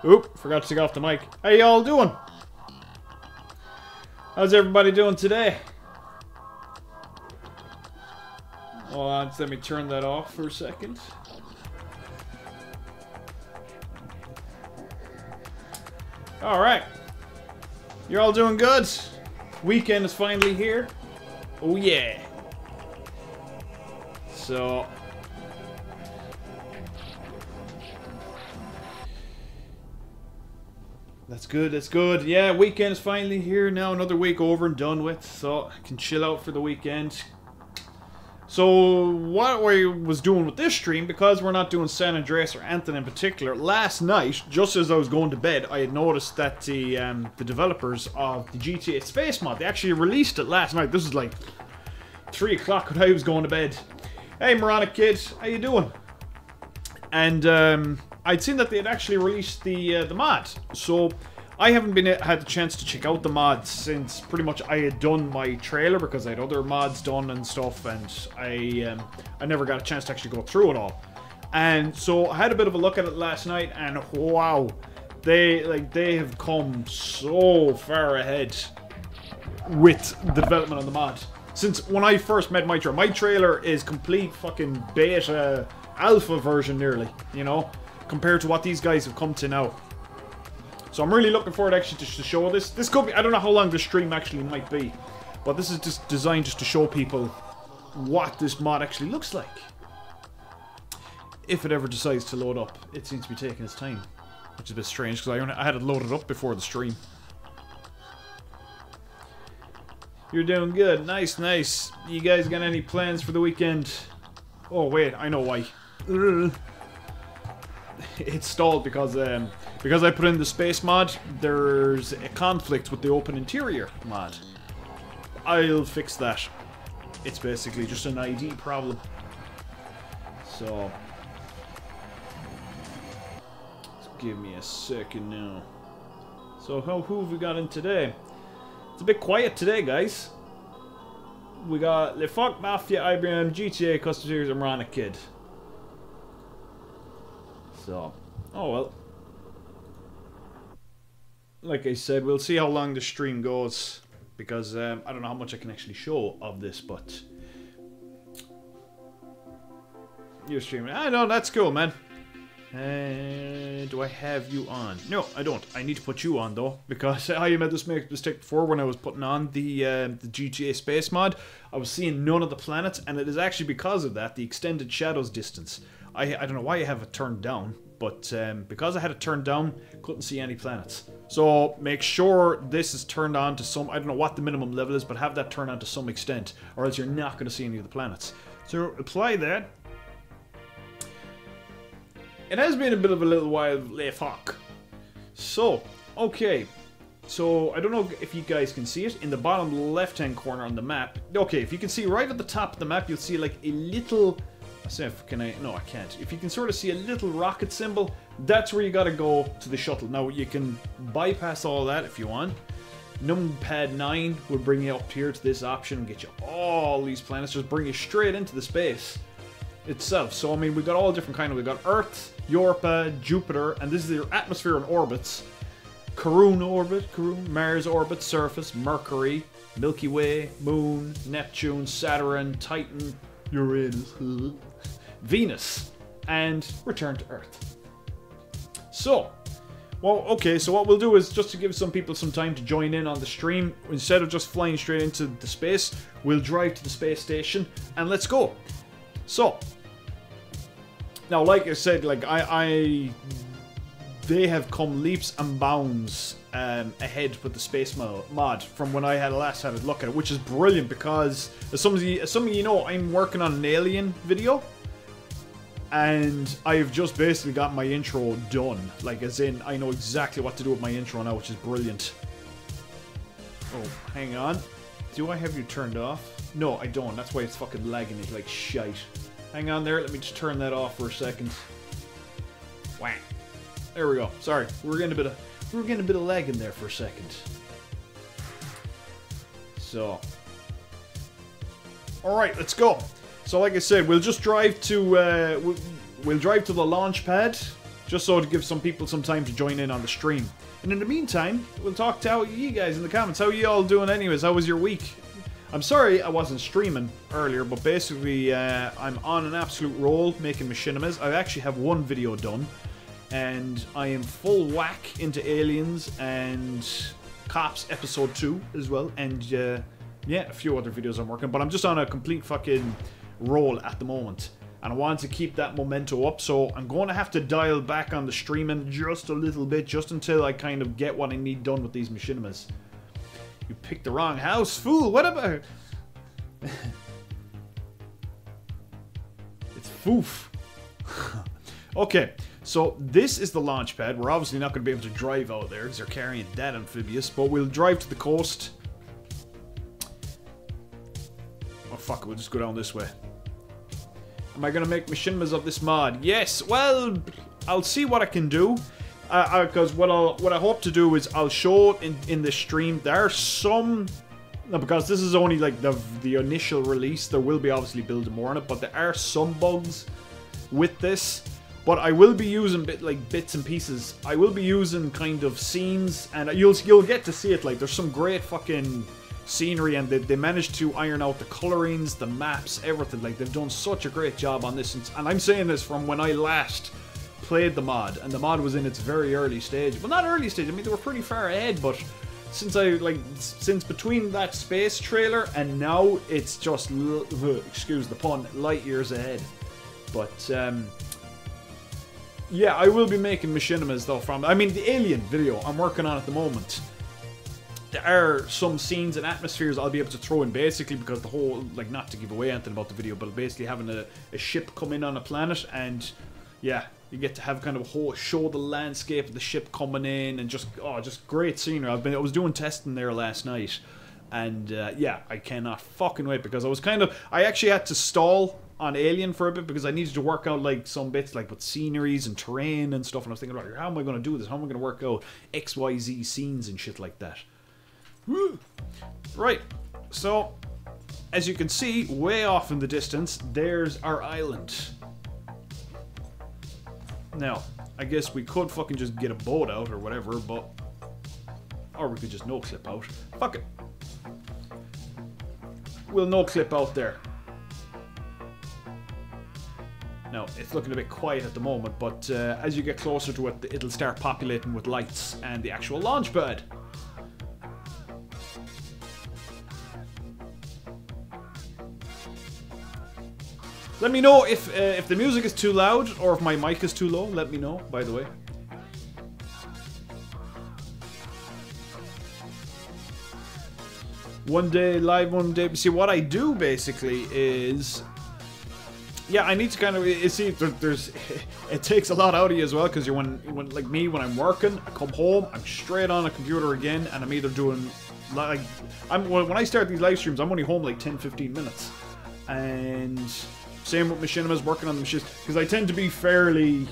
Oop, forgot to take off the mic. How y'all doing? How's everybody doing today? Hold on, let me turn that off for a second. Alright. You're all doing good? Weekend is finally here. Oh yeah. So... That's good, that's good. Yeah, weekend is finally here now. Another week over and done with. So, I can chill out for the weekend. So, what I was doing with this stream, because we're not doing San Andreas or Anthem in particular, last night, just as I was going to bed, I had noticed that the developers of the GTA Space mod, they actually released it last night. This is like 3 o'clock when I was going to bed. Hey, Moronic Kid, how you doing? And I'd seen that they had actually released the mod, so I haven't had the chance to check out the mod since pretty much I had done my trailer, because I had other mods done and stuff, and I never got a chance to actually go through it all. And so I had a bit of a look at it last night, and wow, they have come so far ahead with the development of the mod. Since when I first made my trailer is complete fucking beta alpha version nearly, you know, compared to what these guys have come to now. So I'm really looking forward actually to show this. This could be, I don't know how long the stream actually might be, but this is just designed just to show people what this mod actually looks like. If it ever decides to load up. It seems to be taking its time, which is a bit strange because I had it loaded up before the stream. You're doing good. Nice, nice. You guys got any plans for the weekend? Oh wait, I know why. It stalled because I put in the space mod. There's a conflict with the open interior mod. I'll fix that. It's basically just an ID problem. So, give me a second now. So who have we got in today? It's a bit quiet today, guys. We got Le Fuck Mafia, IBM, GTA, Custom Series, and Moronic Kid. So, oh well. Like I said, we'll see how long the stream goes, because I don't know how much I can actually show of this, but you're streaming. I know, that's cool, man. Do I have you on? No, I don't. I need to put you on though, because I made this mistake before when I was putting on the GTA Space mod. I was seeing none of the planets, and it is actually because of that, the extended shadows distance. I don't know why I have it turned down, but because I had it turned down, couldn't see any planets. So make sure this is turned on to some, I don't know what the minimum level is, but have that turned on to some extent, or else you're not going to see any of the planets. So apply that. It has been a bit of a little while, Le Fuck. So, okay. So, I don't know if you guys can see it. In the bottom left-hand corner on the map. Okay, if you can see right at the top of the map, you'll see like a little... Can I? No, I can't. If you can sort of see a little rocket symbol, that's where you gotta go to the shuttle. Now, you can bypass all that if you want. Numpad 9 will bring you up here to this option and get you all these planets. Just bring you straight into the space itself. So, I mean, we've got all different kind of... We've got Earth, Europa, Jupiter, and this is your atmosphere and orbits. Karun orbit, Mars orbit, surface, Mercury, Milky Way, Moon, Neptune, Saturn, Titan, Uranus, Venus, and return to Earth. So, well, okay, so what we'll do is, just to give some people some time to join in on the stream, instead of just flying straight into the space, we'll drive to the space station, and let's go. So, now, like I said, like, they have come leaps and bounds ahead with the space mod from when I last had a look at it, which is brilliant because, as some of you know, I'm working on an Alien video, and I've just basically got my intro done. Like, as in, I know exactly what to do with my intro now, which is brilliant. Oh, hang on. Do I have you turned off? No, I don't. That's why it's fucking lagging it like shite. Hang on there. Let me just turn that off for a second. Whack. There we go. Sorry, we were getting a bit of lag in there for a second. So, all right, let's go. So, like I said, we'll just drive to we'll drive to the launch pad, just so to give some people some time to join in on the stream. And in the meantime, we'll talk to you guys in the comments. How you all doing anyways? How was your week? I'm sorry I wasn't streaming earlier, but basically I'm on an absolute roll making machinimas. I actually have one video done, and I am full whack into Aliens and Cops Episode 2 as well, and yeah, a few other videos I'm working, but I'm just on a complete fucking roll at the moment. And I want to keep that memento up, so I'm going to have to dial back on the streaming just a little bit, just until I kind of get what I need done with these machinimas. You picked the wrong house, fool! What about... It's foof. Okay, so this is the launch pad. We're obviously not going to be able to drive out there, because they're carrying that amphibious, but we'll drive to the coast. Oh fuck it, we'll just go down this way. Am I going to make machinimas of this mod? Yes, well, I'll see what I can do. Because what I hope to do is I'll show in the stream. There are some... No, because this is only like the initial release. There will be obviously building more on it. But there are some bugs with this. But I will be using bits and pieces. I will be using kind of scenes. And you'll get to see it. Like, there's some great fucking... scenery, and they managed to iron out the colorings, the maps, everything. Like, they've done such a great job on this, and I'm saying this from when I last played the mod, and the mod was in its very early stage. Well, not early stage, I mean, they were pretty far ahead, but since between that space trailer and now, it's just, excuse the pun, light years ahead. But yeah, I will be making machinimas though from, I mean, the Alien video I'm working on at the moment. There are some scenes and atmospheres I'll be able to throw in, basically because the whole, like, not to give away anything about the video, but basically having a ship come in on a planet, and yeah, you get to have kind of a whole, show the landscape of the ship coming in, and just great scenery. I was doing testing there last night, and yeah, I cannot fucking wait, because I actually had to stall on Alien for a bit because I needed to work out like some bits like with sceneries and terrain and stuff, and I was thinking about, how am I going to do this? How am I going to work out XYZ scenes and shit like that? Right, so as you can see, way off in the distance, there's our island. Now, I guess we could fucking just get a boat out or whatever, but... Or we could just no-clip out. Fuck it. We'll no-clip out there. Now, it's looking a bit quiet at the moment, but as you get closer to it, it'll start populating with lights and the actual launch pad. Let me know if the music is too loud or if my mic is too low. Let me know, by the way. One day live, one day. See, what I do basically is, yeah, I need to kind of see. It takes a lot out of you as well, because you're when like me, when I'm working, I come home, I'm straight on a computer again, and I'm either doing like when I start these live streams, I'm only home like 10-15 minutes, and. Same with machinimas, working on the machines, because I tend to be fairly,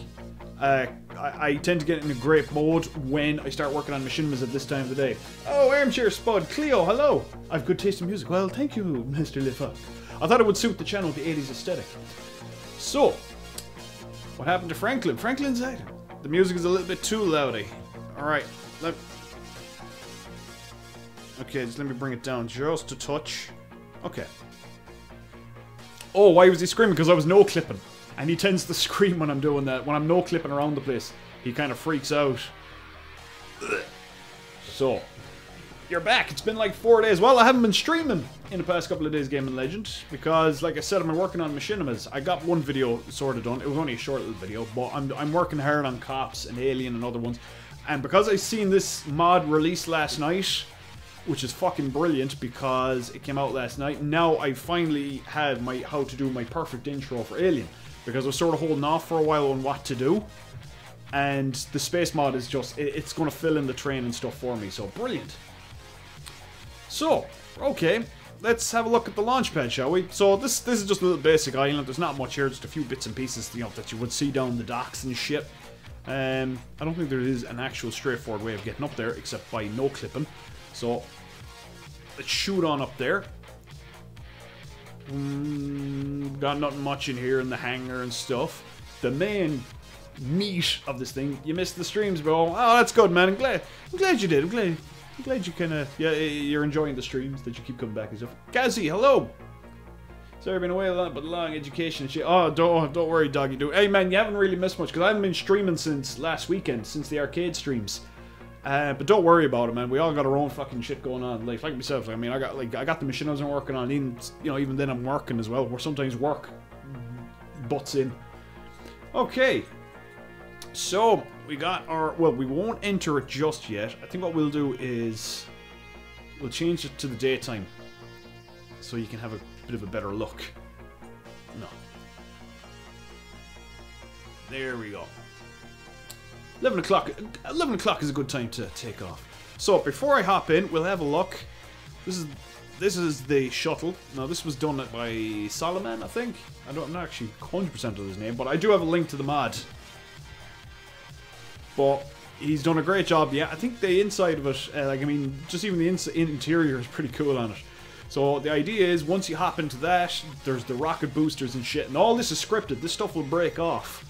I tend to get in a great mode when I start working on machinimas at this time of the day. Oh, Armchair Spud, Cleo, hello! I've good taste in music. Well, thank you, Mr. Lifuck. I thought it would suit the channel with the 80s aesthetic. So, what happened to Franklin? Franklin's out. The music is a little bit too loudy. Alright, okay, just let me bring it down just a touch. Okay. Oh, why was he screaming? Because I was no-clipping. And he tends to scream when I'm doing that. When I'm no-clipping around the place, he kind of freaks out. So, you're back. It's been like 4 days. Well, I haven't been streaming in the past couple of days, Gaming Legend. Because, like I said, I've been working on machinimas. I got one video sort of done. It was only a short little video. But I'm working hard on Cops and Alien and other ones. And because I seen this mod release last night, which is fucking brilliant because it came out last night. Now I finally had how to do my perfect intro for Alien, because I was sort of holding off for a while on what to do, and the space mod is just, it's going to fill in the train and stuff for me, so brilliant. So, okay, let's have a look at the launch pad, shall we? So this is just a little basic island. There's not much here, just a few bits and pieces, you know, that you would see down the docks and shit. I don't think there is an actual straightforward way of getting up there except by no clipping. So, let's shoot on up there. Got nothing much in here in the hangar and stuff. The main meat of this thing. You missed the streams, bro. Oh, that's good, man. I'm glad you did. I'm glad you kind of, yeah, you're enjoying the streams, that you keep coming back and stuff. Kazi, hello. Sorry, I've been away a lot, but long education and shit. Oh, don't worry, doggy. Hey, man, you haven't really missed much, because I haven't been streaming since last weekend, since the arcade streams. But don't worry about it, man. We all got our own fucking shit going on. Like myself, I mean, I got the machine I was working on. Even then I'm working as well. Where sometimes work butts in. Okay. So we got our. Well, we won't enter it just yet. I think what we'll do is we'll change it to the daytime, so you can have a bit of a better look. No. There we go. 11 o'clock is a good time to take off. So before I hop in, we'll have a look. This is the shuttle. Now this was done by Solomon, I think. I'm not actually 100% of his name, but I do have a link to the mod. But he's done a great job. Yeah, I think the inside of it, like I mean, just even the interior is pretty cool on it. So the idea is, once you hop into that, there's the rocket boosters and shit, and all this is scripted. This stuff will break off.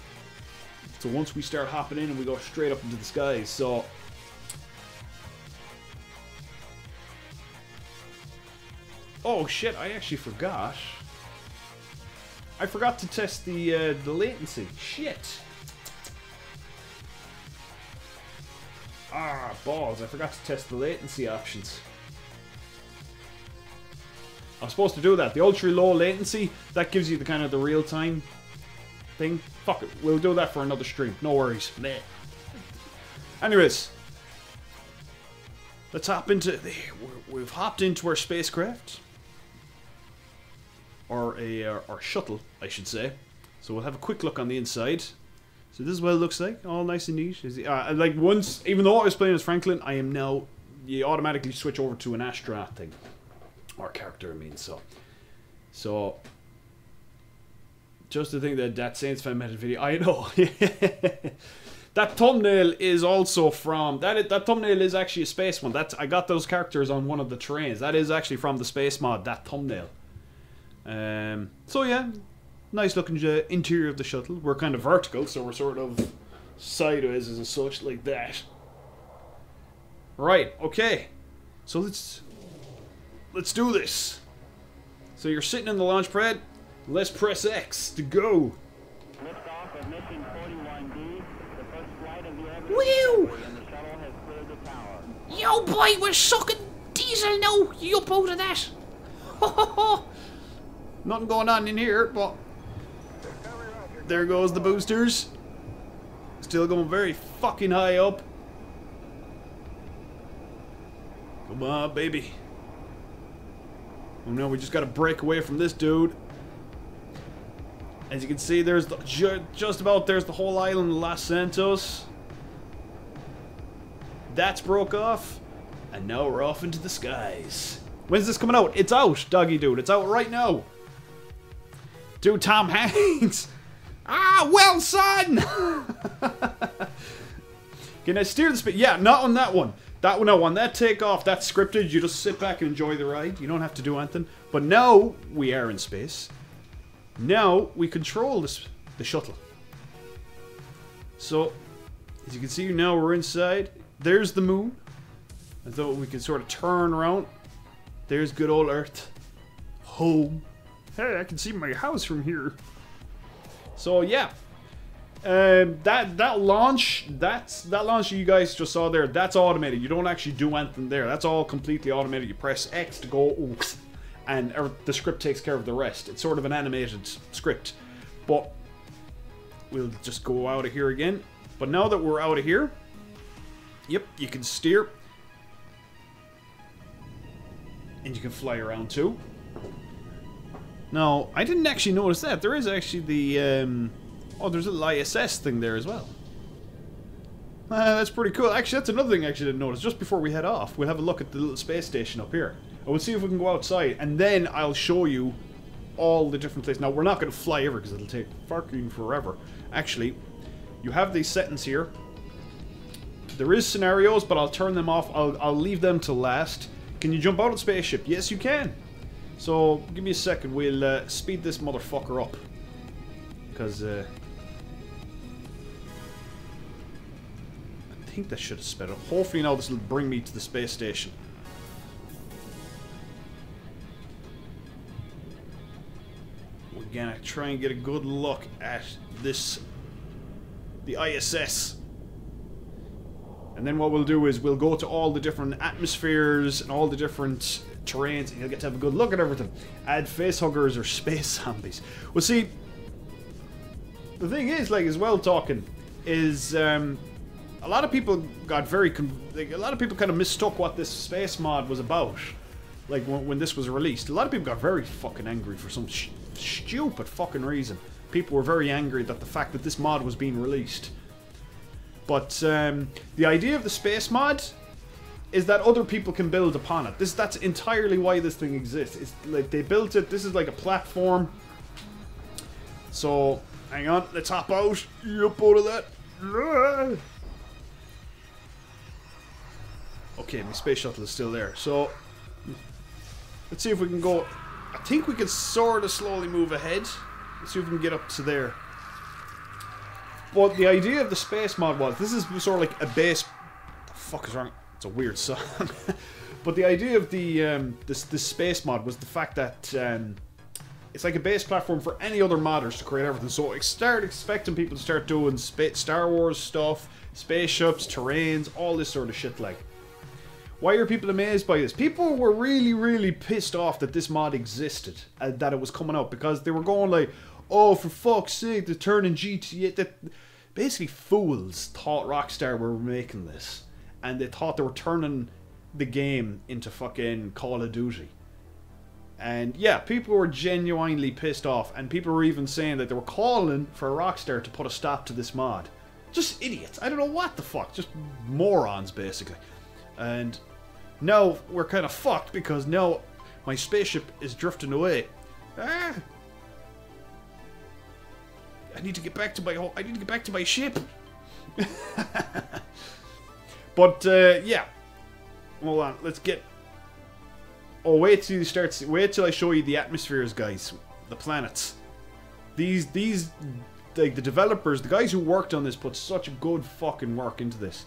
So once we start hopping in and we go straight up into the skies, so... Oh shit, I actually forgot. I forgot to test the latency. Shit. Ah, balls. I forgot to test the latency options. I was supposed to do that. The ultra low latency, that gives you the kind of the real time thing. Fuck it, we'll do that for another stream. No worries. Meh. Anyways, let's hop into we've hopped into our spacecraft, or our shuttle, I should say. So we'll have a quick look on the inside. So this is what it looks like, all nice and neat. Like once, even though I was playing as Franklin, I am now. You automatically switch over to an astronaut thing, or character. I mean, so. Just to think that Saints fan made a video. I know. That thumbnail is also from that thumbnail is actually a space one. I got those characters on one of the trains. That is actually from the space mod. That thumbnail. So yeah, nice looking interior of the shuttle. We're kind of vertical, so we're sort of sideways as such, like that. Right. Okay. So let's do this. So you're sitting in the launch pad. Let's press X to go. Liftoff of mission 41D. The first flight of the orbiter. Woo! And the shuttle has cleared the tower. Yo, boy, we're sucking diesel now. You up out of that? Ho ho ho! Nothing going on in here, but there goes the boosters. Still going very fucking high up. Come on, baby. Oh no, we just gotta break away from this dude. As you can see, there's just about there's the whole island of Los Santos. That's broke off, and now we're off into the skies. When's this coming out? It's out, doggy dude. It's out right now. Dude, Tom Hanks. Ah, well, son. Can I steer the speed? Yeah, not on that one. That one, no, on that takeoff, that's scripted. You just sit back and enjoy the ride. You don't have to do anything. But now we are in space. Now we control the shuttle. So, as you can see, now we're inside. There's the moon. I thought we could sort of turn around. There's good old Earth. Home. Hey, I can see my house from here. So yeah, that launch you guys just saw there, that's automated. You don't actually do anything there. That's all completely automated. You press X to go, oops, and the script takes care of the rest. It's sort of an animated script. But we'll just go out of here again. But now that we're out of here, yep, you can steer. And you can fly around too. Now, I didn't actually notice that. There is actually the, oh, there's a little ISS thing there as well. That's pretty cool. Actually, that's another thing I actually didn't notice. Just before we head off, we'll have a look at the little space station up here. And we'll see if we can go outside. And then I'll show you all the different places. Now, we're not going to fly ever because it'll take fucking forever. Actually, you have these settings here. There is scenarios, but I'll turn them off. I'll leave them to last. Can you jump out of the spaceship? Yes, you can. So, give me a second. We'll speed this motherfucker up. Because, think that should have sped up. Hopefully now this will bring me to the space station. We're gonna try and get a good look at this, the ISS. And then what we'll do is we'll go to all the different atmospheres and all the different terrains, and you'll get to have a good look at everything. Add facehuggers or space zombies. Well, see, the thing is, like, as well, talking is a lot of people got very a lot of people kind of mistook what this space mod was about. Like when this was released, a lot of people got very fucking angry for some stupid fucking reason. People were very angry that the fact that this mod was being released. But the idea of the space mod is that other people can build upon it. That's entirely why this thing exists. It's like they built it. This is like a platform. So hang on, let's hop out. Yep, out of that. Okay, my space shuttle is still there. So let's see if we can go. I think we can sort of slowly move ahead. Let's see if we can get up to there. But the idea of the space mod was, this is sort of like a base. What the fuck is wrong? It's a weird song. But the idea of the this space mod was the fact that it's like a base platform for any other modders to create everything. So start expecting people to start doing Star Wars stuff, spaceships, terrains, all this sort of shit. Like, why are people amazed by this? People were really, really pissed off that this mod existed, that it was coming out, because they were going like, oh, for fuck's sake, they're turning GTA. That basically fools thought Rockstar were making this, and they thought they were turning the game into fucking Call of Duty. And yeah, people were genuinely pissed off, and people were even saying that they were calling for Rockstar to put a stop to this mod. Just idiots. I don't know what the fuck. Just morons, basically. And now we're kind of fucked, because now my spaceship is drifting away. Ah! I need to get back to my ship. But yeah. Hold on, let's get. Oh, wait till you start. Wait till I show you the atmospheres, guys. The planets. These, like the developers, the guys who worked on this, put such good fucking work into this.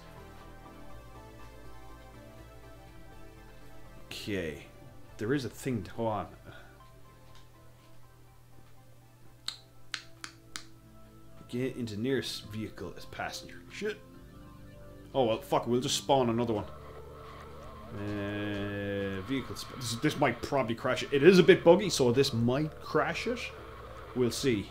Okay, there is a thing. Hold on. Get into nearest vehicle as passenger. Shit. Oh well, fuck. We'll just spawn another one. Vehicle. This might probably crash it. It is a bit buggy, so this might crash it. We'll see.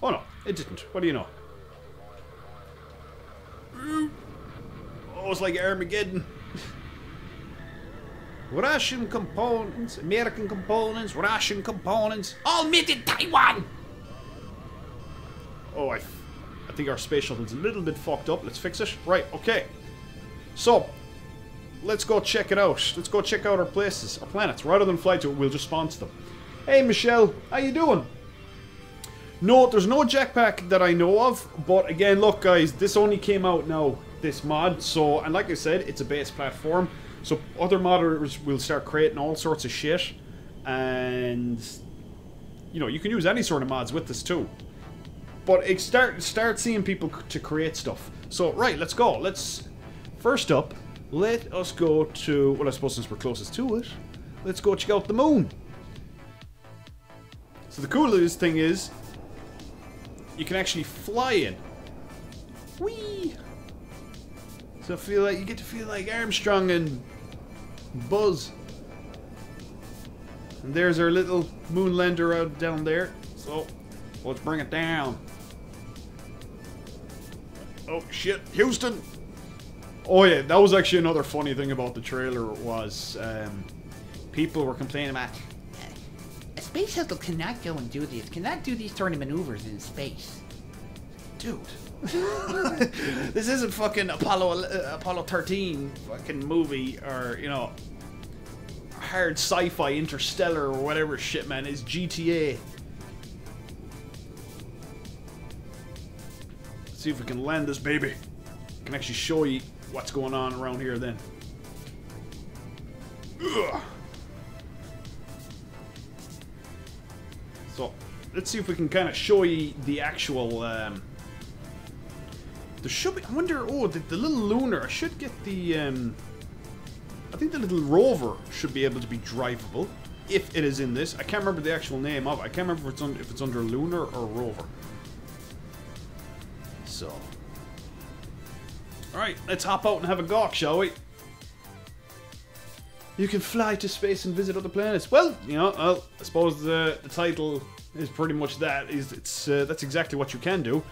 Oh no, it didn't. What do you know? Oh, it's like Armageddon. Russian components, American components, Russian components, all made in Taiwan. Oh, I think our space shuttle's a little bit fucked up. Let's fix it. Right, okay. So, let's go check it out. Let's go check out our places, our planets. Rather than fly to it, we'll just spawn to them. Hey, Michelle, how you doing? No, there's no jetpack that I know of. But again, look, guys, this only came out now, this mod. So, and like I said, it's a base platform. So other modders will start creating all sorts of shit, and you know, you can use any sort of mods with this too. But it start seeing people to create stuff. So right, let's go. First up, let us go to, well, I suppose since we're closest to it, let's go check out the moon. So the coolest thing is you can actually fly in. Whee! So you get to feel like Armstrong and Buzz. And there's our little moon lander out down there. So let's bring it down. Oh shit, Houston! Oh yeah, that was actually another funny thing about the trailer was people were complaining about A space shuttle cannot go and do this. Cannot do these sort of maneuvers in space. dude. This isn't fucking Apollo 13 fucking movie, or you know, hard sci-fi Interstellar or whatever shit, man. It's GTA. Let's see if we can land this baby. I can actually show you what's going on around here then. Ugh. So let's see if we can kind of show you the actual. There should be. I wonder. Oh, the little lunar. I should get the. I think the little rover should be able to be drivable if it is in this. I can't remember the actual name of it. I can't remember if it's under lunar or rover. So. All right, let's hop out and have a gawk, shall we? You can fly to space and visit other planets. Well, you know, I suppose the title is pretty much that. That's exactly what you can do.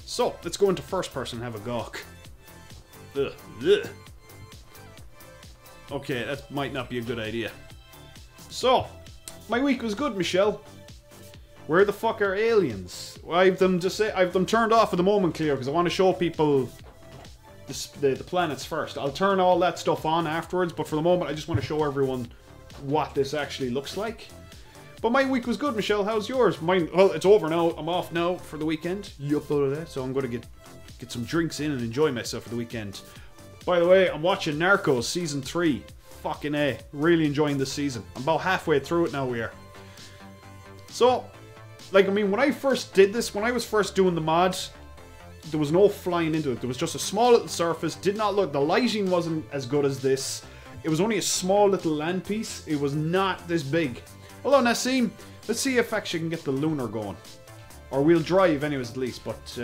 So, let's go into first person and have a gawk. Ugh, ugh. Okay, that might not be a good idea. So, my week was good, Michelle. Where the fuck are aliens? Well, I've them turned off at the moment, clear, because I want to show people the planets first. I'll turn all that stuff on afterwards, but for the moment I just want to show everyone what this actually looks like. But my week was good, Michelle. How's yours? Mine, well, it's over now. I'm off now for the weekend. Yup, all of that. So I'm going to get some drinks in and enjoy myself for the weekend. By the way, I'm watching Narcos Season 3. Fucking A. Really enjoying this season. I'm about halfway through it now, we are. So, like, I mean, when I first did this, when I was first doing the mods, there was no flying into it. There was just a small little surface. Did not look... The lighting wasn't as good as this. It was only a small little land piece. It was not this big. Hello, Nassim. Let's see if actually I can get the lunar going. Or we'll drive anyways at least, but...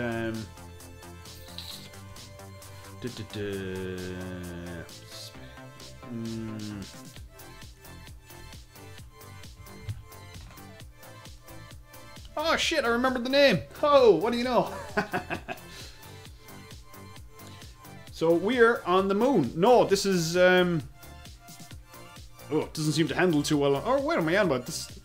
Oh shit, I remembered the name. Oh, what do you know? So we're on the moon. No, this is oh, it doesn't seem to handle too well. Oh, wait, am I on about this?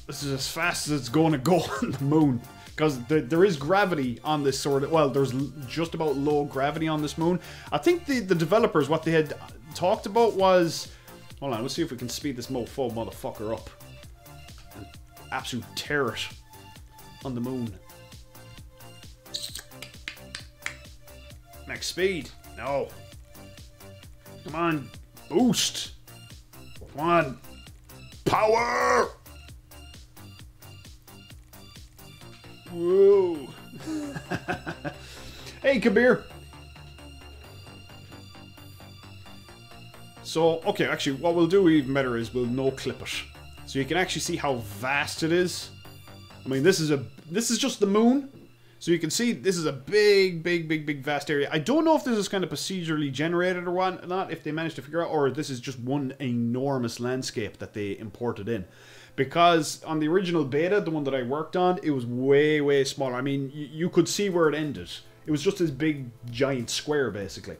This is as fast as it's going to go on the moon, because there is gravity on this sort of. Well, there's just about low gravity on this moon. I think the developers, what they had talked about was, hold on, let's see if we can speed this motherfucker up and absolute tear it on the moon. Max speed. No. Come on. Boost. Come on. Power. Whoa. Hey, Kabir. So, okay, actually, what we'll do even better is we'll no-clip it. So you can actually see how vast it is. I mean, this is just the moon. So you can see this is a big vast area. I don't know if this is kind of procedurally generated or whatnot, if they managed to figure out, or this is just one enormous landscape that they imported in. Because on the original beta, the one that I worked on, it was way smaller. I mean, you could see where it ended. It was just this big, giant square, basically.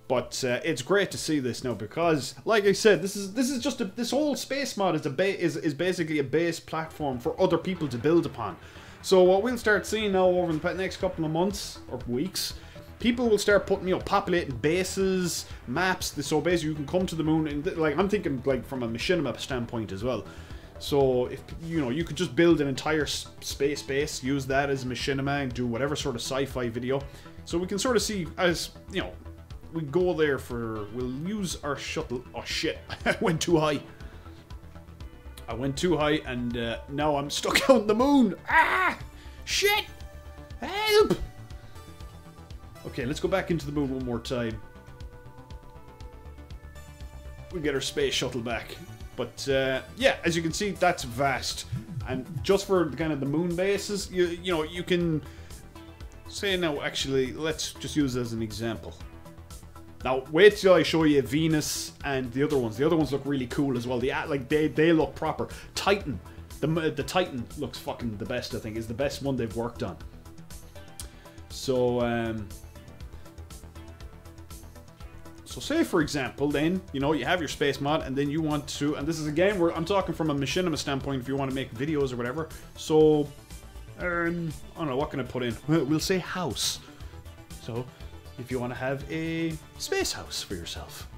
But it's great to see this now because, like I said, this is just this whole space mod is basically a base platform for other people to build upon. So what we'll start seeing now over the next couple of months or weeks, people will start putting, you know, populating bases, maps. So basically, you can come to the moon, and like I'm thinking, like from a machinima standpoint as well. So if you know, you could just build an entire space base, use that as machinima, and do whatever sort of sci-fi video. So we can sort of see, as you know, we go there for. We'll use our shuttle. Oh shit! I went too high. I went too high, and now I'm stuck out on the moon. Ah! Shit! Help! Okay, let's go back into the moon one more time. We get our space shuttle back. But, yeah, as you can see, that's vast. And just for kind of the moon bases, you know, you can say now, actually, let's just use it as an example. Now, wait till I show you Venus and the other ones. The other ones look really cool as well. They look proper. Titan. The Titan looks fucking the best, I think. Is the best one they've worked on. So, so say, for example, then, you know, you have your space mod, and then you want to, and this is again, where I'm talking from a machinima standpoint if you want to make videos or whatever. So, I don't know, what can I put in? We'll say house. So, if you want to have a space house for yourself.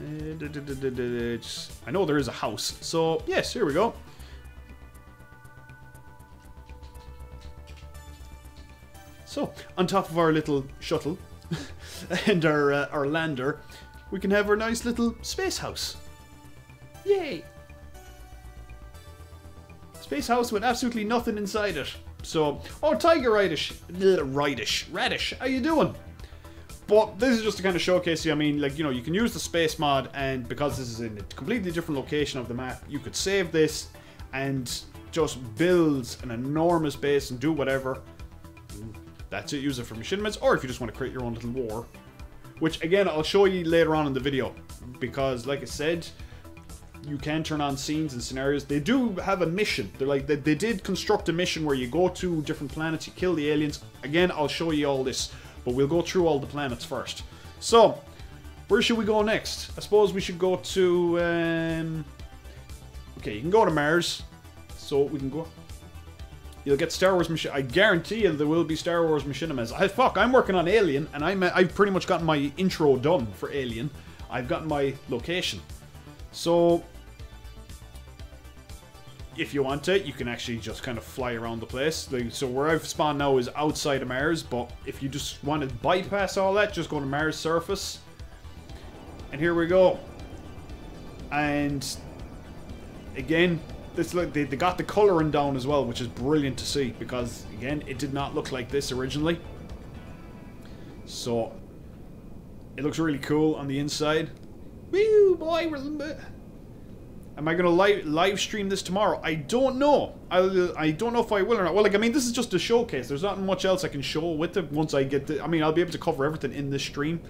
I know there is a house. So, yes, here we go. So, on top of our little shuttle and our lander, we can have our nice little space house. Yay! Space house with absolutely nothing inside it. So, oh, Tiger Radish, how you doing? But this is just to kind of showcase you, I mean, like, you know, you can use the space mod, and because this is in a completely different location of the map, you could save this and just build an enormous base and do whatever. That's it, use it for machinimas, or if you just want to create your own little war. Which, again, I'll show you later on in the video, because, like I said, you can turn on scenes and scenarios. They do have a mission. They're like, they did construct a mission where you go to different planets, you kill the aliens. Again, I'll show you all this, but we'll go through all the planets first. So, where should we go next? I suppose we should go to, okay, you can go to Mars. So, we can go. You'll get Star Wars machine. I guarantee you there will be Star Wars machinimas. I'm working on Alien, and I've pretty much gotten my intro done for Alien. I've gotten my location. So, if you want it, you can actually just kind of fly around the place. Like, so where I've spawned now is outside of Mars, but if you just want to bypass all that, just go to Mars surface. And here we go. And again, this, like, they got the colouring down as well, which is brilliant to see, because again, it did not look like this originally. So it looks really cool on the inside. Woo, boy, am I going to live stream this tomorrow? I don't know. I don't know if I will or not. Well, like, I mean, this is just a showcase. There's not much else I can show with it once I get the... I mean, I'll be able to cover everything in this stream.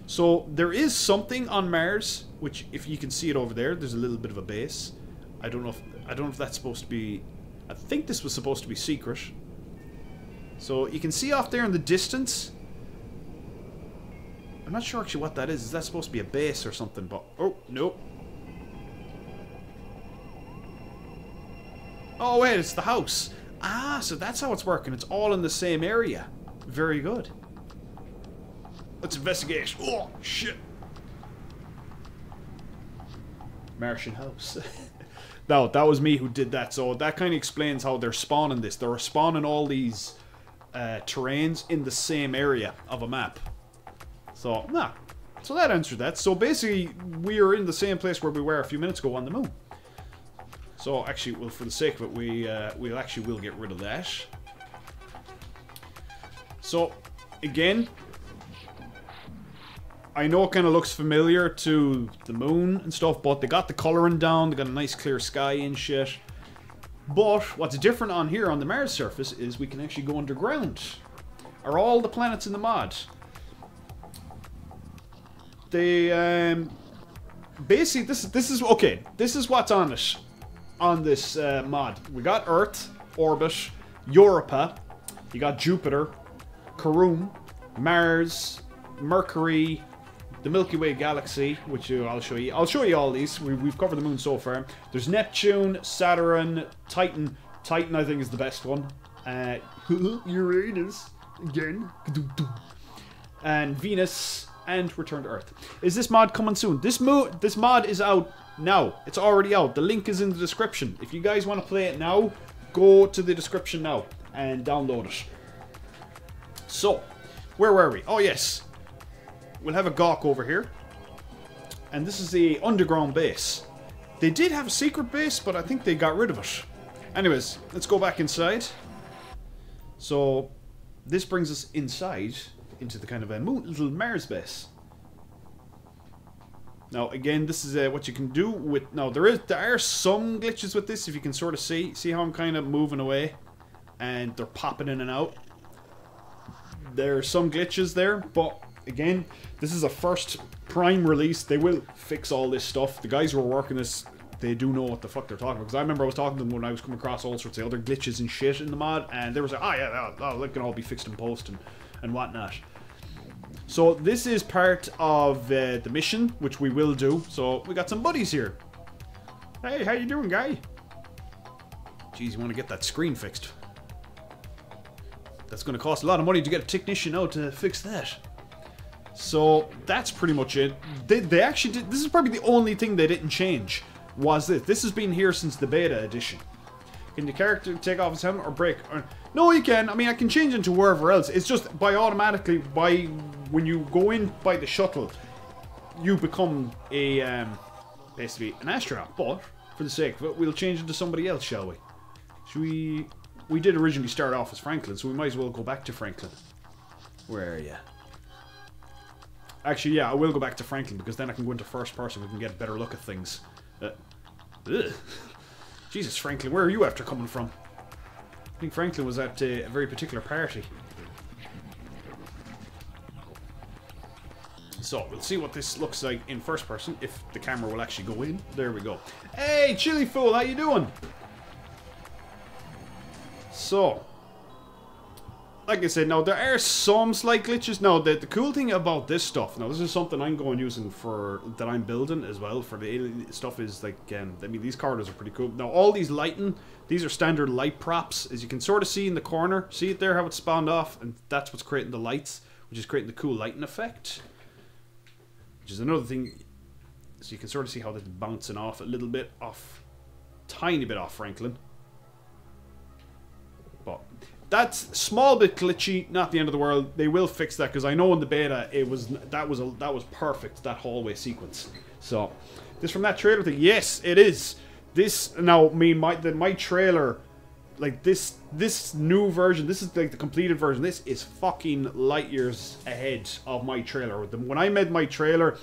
So, there is something on Mars, which, if you can see it over there, there's a little bit of a base. I don't know if that's supposed to be... I think this was supposed to be secret. So, you can see off there in the distance... I'm not sure actually what that is. Is that supposed to be a base or something? But... oh, nope. Oh wait, it's the house. Ah, so that's how it's working. It's all in the same area. Very good. Let's investigate. Oh, shit. Martian house. No, that was me who did that. So that kind of explains how they're spawning this. They're spawning all these terrains in the same area of a map. So, nah. So that answered that. So basically, we are in the same place where we were a few minutes ago on the moon. So actually, well, for the sake of it, we will get rid of that. So, again, I know it kind of looks familiar to the moon and stuff, but they got the colouring down, they got a nice clear sky and shit. But what's different on here on the Mars surface is we can actually go underground. Are all the planets in the mod? They basically this is okay. This is what's on it. On this mod, we got Earth, Orbit, Europa, you got Jupiter, Karun, Mars, Mercury, the Milky Way galaxy, which I'll show you. I'll show you all these. We've covered the moon so far. There's Neptune, Saturn, Titan. Titan, I think, is the best one. Uranus again, and Venus, and Return to Earth. Is this mod coming soon? This mod is out now. It's already out. The link is in the description. If you guys want to play it now, go to the description now and download it. So, where were we? Oh yes, we'll have a gawk over here, and this is the underground base. They did have a secret base, but I think they got rid of it. Anyways, let's go back inside. So this brings us inside into the kind of a little Mars base. Now again, this is what you can do with... Now there are some glitches with this, if you can sort of see how I'm kind of moving away and they're popping in and out. There are some glitches there, but again, this is a first prime release. They will fix all this stuff. The guys who are working this, they do know what the fuck they're talking about, because I remember I was talking to them when I was coming across all sorts of other glitches and shit in the mod, and they were like, oh yeah, that can all be fixed in post and whatnot. So this is part of the mission, which we will do. So we got some buddies here. Hey, how you doing, guy? Jeez, you want to get that screen fixed? That's going to cost a lot of money to get a technician out to fix that. So that's pretty much it. They actually did. This is probably the only thing they didn't change. Was this? This has been here since the beta edition. Can the character take off his helmet or break? No, you can. I mean, I can change into wherever else. It's just automatically when you go in by the shuttle, you become a basically an astronaut. But for the sake of it, we'll change into somebody else, shall we? Should we... We did originally start off as Franklin, so we might as well go back to Franklin. Where are you? Actually, yeah, I will go back to Franklin, because then I can go into first person. We can get a better look at things. Jesus, Franklin, where are you after coming from? I think Franklin was at a very particular party. So, we'll see what this looks like in first person, if the camera will actually go in. There we go. Hey, Chili Fool, how you doing? So, like I said, now there are some slight glitches. Now, the cool thing about this stuff, now this is something I'm going using for, that I'm building as well for the alien stuff is like, I mean, these corridors are pretty cool. Now, all these lighting, these are standard light props, as you can sort of see in the corner. See it there, how it's spawned off, and that's what's creating the lights, which is creating the cool lighting effect. Which is another thing, so you can sort of see how that's bouncing off a little bit off, tiny bit off Franklin. But that's a small bit glitchy, not the end of the world. They will fix that because I know in the beta it was that was perfect, that hallway sequence. So this from that trailer thing, yes, it is. This now my trailer, like this new version, this is like the completed version. This is fucking light years ahead of my trailer. When I made my trailer,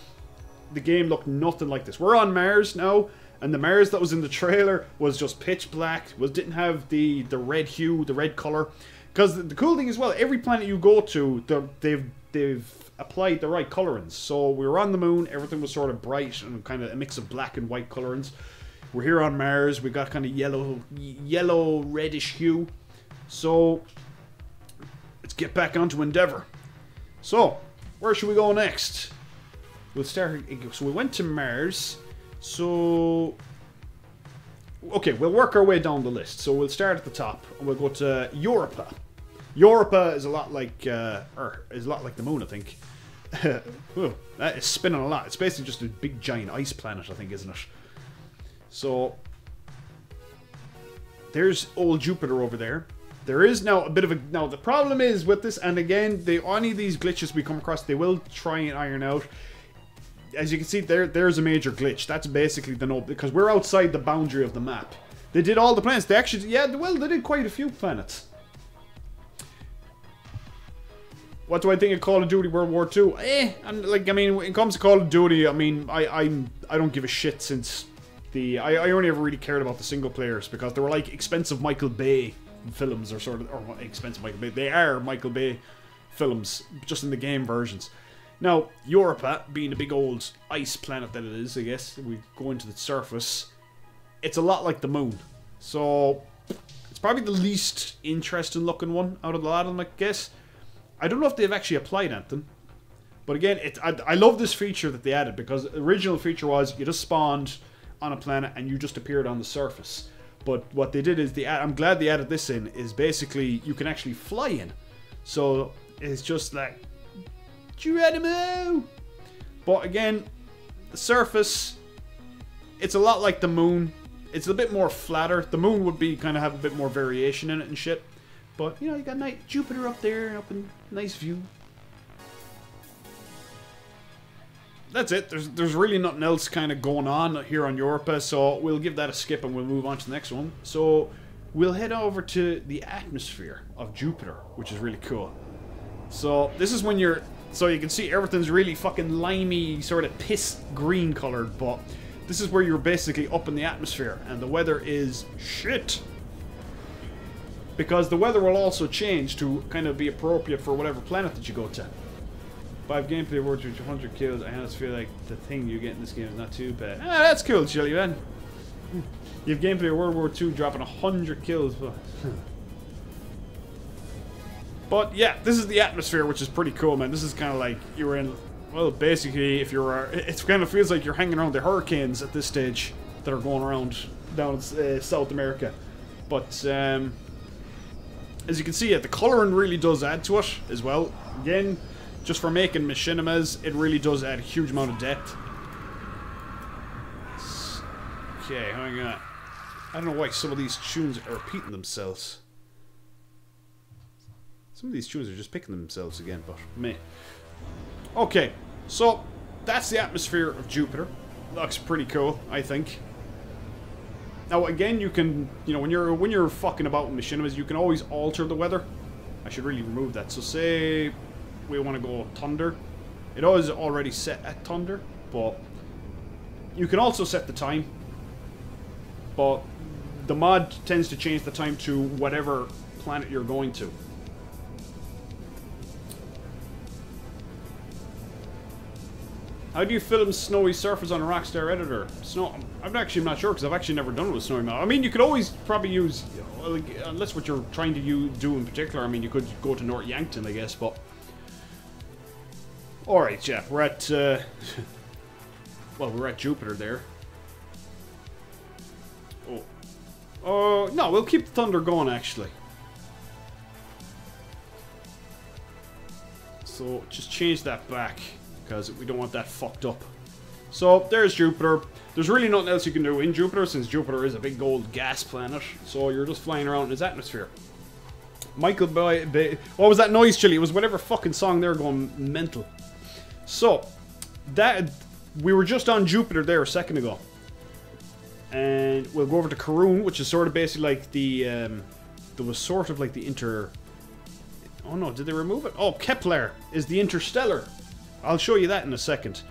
the game looked nothing like this. We're on Mars now. And the Mars that was in the trailer was just pitch black, didn't have the red hue, the red color. Because the cool thing as well, every planet you go to, they've applied the right colorings. So we were on the moon, everything was sort of bright and kind of a mix of black and white colorings. We're here on Mars, we got kind of yellow reddish hue. So let's get back onto Endeavor. So where should we go next? We'll start. So we went to Mars. So, okay, we'll work our way down the list. So we'll start at the top, and we'll go to Europa. Europa is a lot like, the moon, I think. Ooh, that is spinning a lot. It's basically just a big giant ice planet, I think, isn't it? So, there's old Jupiter over there. There is now a bit of a... Now, the problem is with this, and again, any of these glitches we come across, they will try and iron out. As you can see, there's a major glitch. That's basically the no, because we're outside the boundary of the map. They did all the planets. They actually, yeah, well, they did quite a few planets. What do I think of Call of Duty World War II? And like, I mean, when it comes to Call of Duty, I mean, I don't give a shit since I only ever really cared about the single players because they were like expensive Michael Bay films, or sort of, or expensive Michael Bay. They are Michael Bay films, just in the game versions. Now, Europa, being a big old ice planet that it is, I guess, we go into the surface, it's a lot like the moon. So, it's probably the least interesting looking one out of the lot of them, I guess. I don't know if they've actually applied anything. But again, I love this feature that they added, because the original feature was you just spawned on a planet and you just appeared on the surface. But what they did is, I'm glad they added this in, is basically you can actually fly in. So, it's just like... Geronimo! But again, the surface, it's a lot like the moon. It's a bit more flatter. The moon would be kind of have a bit more variation in it and shit. But, you know, you got nice Jupiter up there and up in nice view. That's it. There's really nothing else kind of going on here on Europa, so we'll give that a skip and we'll move on to the next one. So, we'll head over to the atmosphere of Jupiter, which is really cool. So, this is when you're... So you can see everything's really fucking limey, sort of piss green colored, but this is where you're basically up in the atmosphere, and the weather is shit. Because the weather will also change to kind of be appropriate for whatever planet that you go to. 5 gameplay awards with 200 kills. I honestly feel like the thing you get in this game is not too bad. Ah, that's cool, Chili Man. You have gameplay of World War II dropping 100 kills. But yeah, this is the atmosphere, which is pretty cool, man. This is kind of like you're in, well, basically, if you're, it kind of feels like you're hanging around the hurricanes at this stage that are going around down in South America. But as you can see, the colouring really does add to it as well. Again, just for making machinimas, it really does add a huge amount of depth. Okay, hang on. I don't know why some of these tunes are repeating themselves. Some of these tunes are just picking themselves again, but meh. Okay, so that's the atmosphere of Jupiter. Looks pretty cool, I think. Now again, you can, you know, when you're fucking about with machinimas, you can always alter the weather. I should really remove that. So say we want to go thunder. It is already set at thunder, but you can also set the time. But the mod tends to change the time to whatever planet you're going to. How do you film snowy surface on a Rockstar editor? Snow, I'm not sure because I've actually never done it with snowy mod. I mean, you could always probably use, like, unless what you're trying to do in particular. I mean, you could go to North Yankton, I guess, but all right, yeah, we're at well, we're at Jupiter there. Oh, no, we'll keep the thunder going actually. So just change that back, because we don't want that fucked up. So, there's Jupiter. There's really nothing else you can do in Jupiter, since Jupiter is a big gold gas planet. So, you're just flying around in its atmosphere. Michael Bay... What was that noise, Chili? It was whatever fucking song they're going mental. So, that... We were just on Jupiter there a second ago. And we'll go over to Karun, which is sort of basically like the... there was sort of like the Oh no, did they remove it? Oh, Kepler is the interstellar. I'll show you that in a second.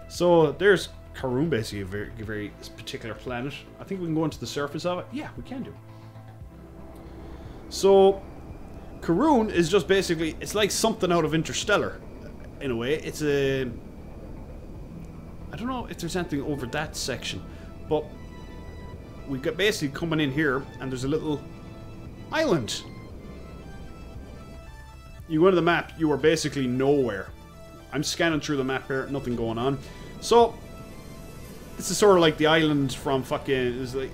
So there's Karun, basically a very particular planet. I think we can go into the surface of it. Yeah, we can do. So Karun is just basically, it's like something out of Interstellar in a way. It's a, I don't know if there's anything over that section, but we got basically coming in here and there's a little island. You go to the map, you are basically nowhere. I'm scanning through the map here, nothing going on. So, this is sort of like the island from fucking, is like,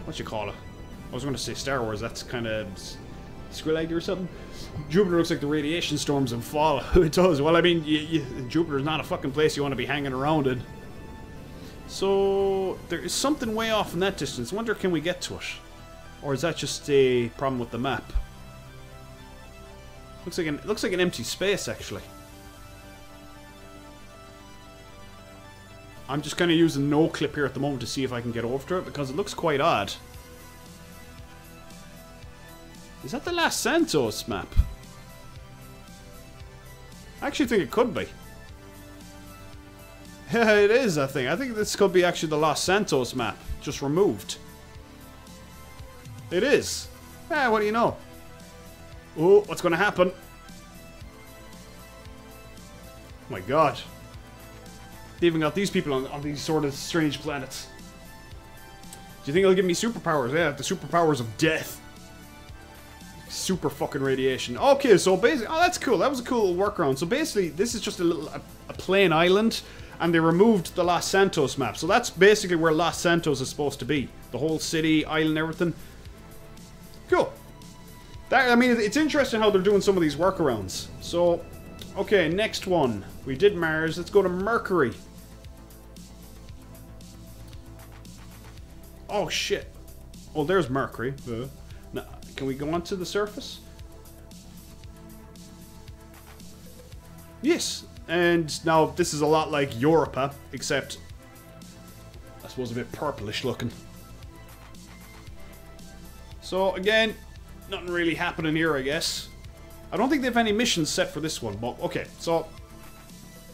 what you call it? I was going to say Star Wars, that's kind of Skrillex or something. Jupiter looks like the radiation storms in fall. It does. Well, I mean, Jupiter's not a fucking place you want to be hanging around in. So, there is something way off in that distance. I wonder, can we get to it? Or is that just a problem with the map? Looks like an empty space, actually. I'm just kind of using no clip here at the moment to see if I can get over to it, because it looks quite odd. Is that the Los Santos map? I actually think it could be. Yeah, it is, I think. I think this could be actually the Los Santos map, just removed. It is. Eh, what do you know? Oh, what's going to happen? Oh my god. They even got these people on these sort of strange planets. Do you think it'll give me superpowers? Yeah, the superpowers of death. Super fucking radiation. Okay, so basically... Oh, that's cool. That was a cool workaround. So basically, this is just a plain island, and they removed the Los Santos map. So that's basically where Los Santos is supposed to be. The whole city, island, everything. Cool. I mean, it's interesting how they're doing some of these workarounds. So, okay, next one. We did Mars. Let's go to Mercury. Oh, shit. Oh, there's Mercury. Now, can we go onto the surface? Yes. And now, this is a lot like Europa, except, I suppose, a bit purplish looking. So, again... Nothing really happening here, I guess. I don't think they have any missions set for this one, but okay. So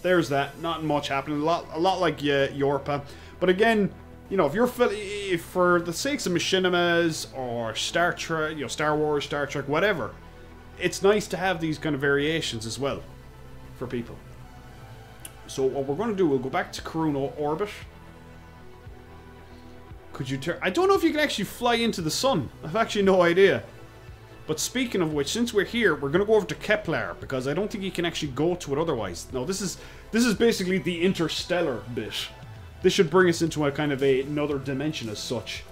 there's that. Not much happening. A lot like Europa. But again, you know, if for the sakes of machinimas or Star Trek, you know, Star Wars, Star Trek, whatever, it's nice to have these kind of variations as well for people. So what we're going to do, we'll go back to Karun orbit. Could you turn? I don't know if you can actually fly into the sun. I've actually no idea. But speaking of which, since we're here, we're going to go over to Kepler, because I don't think you can actually go to it otherwise. No, this is basically the interstellar bit. This should bring us into a kind of another dimension as such.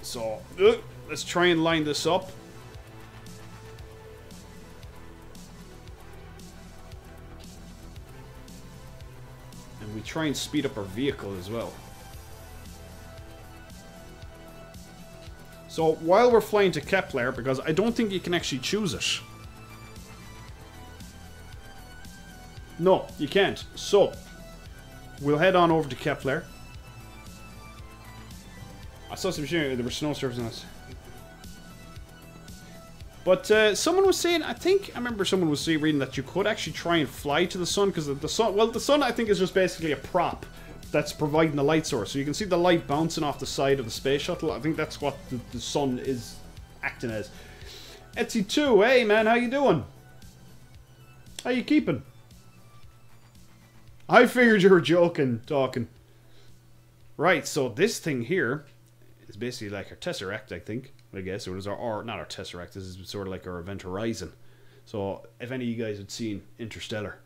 So, let's try and line this up. And we try and speed up our vehicle as well. So, while we're flying to Kepler, because I don't think you can actually choose it. No, you can't. So, we'll head on over to Kepler. saw some shit. There were snow surfs on us. But someone was saying, I remember someone was saying, reading that you could actually try and fly to the sun, because the sun, well, the sun I think is just basically a prop that's providing the light source. So you can see the light bouncing off the side of the space shuttle. I think that's what the sun is acting as. Etsy2, hey man, how you doing? How you keeping? I figured you were joking, talking. Right, so this thing here is basically like our Tesseract, I think. I guess it was our not our Tesseract. This is sort of like our Event Horizon. So if any of you guys had seen Interstellar,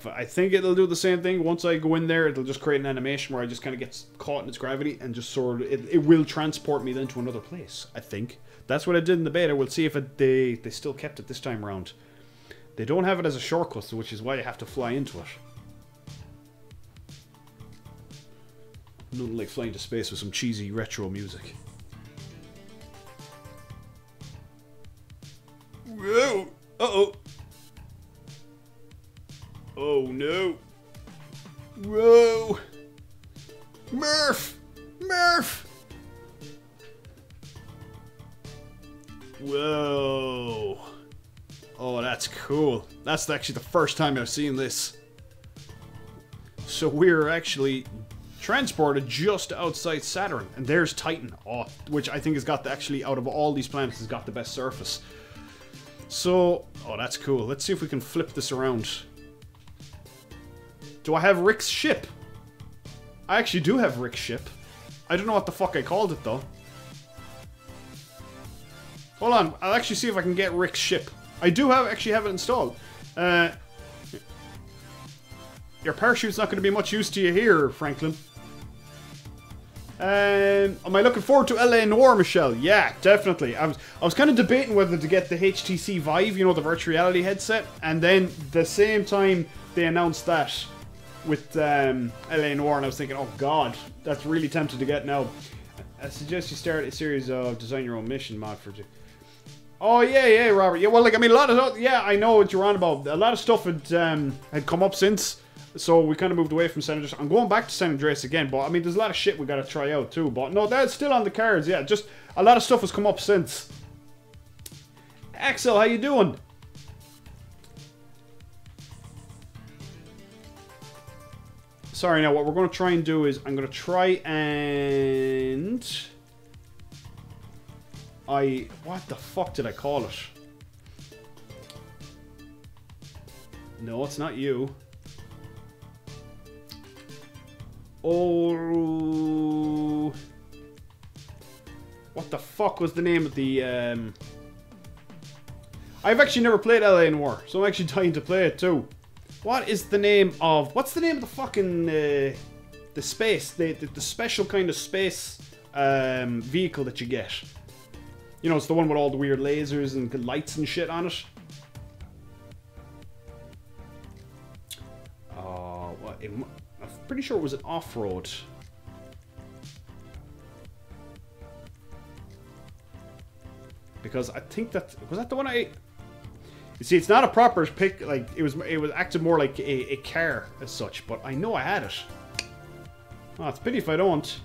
I think it'll do the same thing. Once I go in there, it'll just create an animation where I just kind of get caught in its gravity and just sort of it will transport me then to another place. I think that's what I did in the beta. We'll see if they still kept it this time around. They don't have it as a shortcut, which is why you have to fly into it. Nothing like flying to space with some cheesy retro music. Whoa! Uh-oh! Oh no! Whoa! Murph! Murph! Whoa! Oh, that's cool. That's actually the first time I've seen this. So we're actually transported just outside Saturn, and there's Titan, which I think has got actually out of all these planets has got the best surface. So, oh, that's cool. Let's see if we can flip this around. Do I have Rick's ship? I actually do have Rick's ship. I don't know what the fuck I called it though. Hold on, I'll actually see if I can get Rick's ship. I do actually have it installed. Your parachute's not going to be much use to you here, Franklin. Am I looking forward to LA Noire, Michelle? Yeah, definitely. I was kind of debating whether to get the HTC Vive, you know, the virtual reality headset, and then the same time they announced that with LA Noire, and I was thinking, oh god, that's really tempted to get now. I suggest you start a series of design your own mission mod for. Oh yeah, Robert. Yeah, well, like I mean, a lot of I know what you're on about. A lot of stuff had come up since. So we kind of moved away from San Andreas. I'm going back to San Andreas again, but I mean, there's a lot of shit we got to try out too. But no, that's still on the cards. Yeah, just a lot of stuff has come up since. Axel, how you doing? Sorry, now what we're going to try and do is I'm going to try and what the fuck did I call it? No, it's not you. Oh, what the fuck was the name of the I've actually never played LA Noire, so I'm actually dying to play it too. What is the name of what's the name of the fucking the space, the special kind of space vehicle that you get? You know, it's the one with all the weird lasers and lights and shit on it. I'm pretty sure it was an off-road. Because I think that was that the one I. You see, it's not a proper pick. Like it was acted more like a car as such. But I know I had it. Oh, it's a pity if I don't.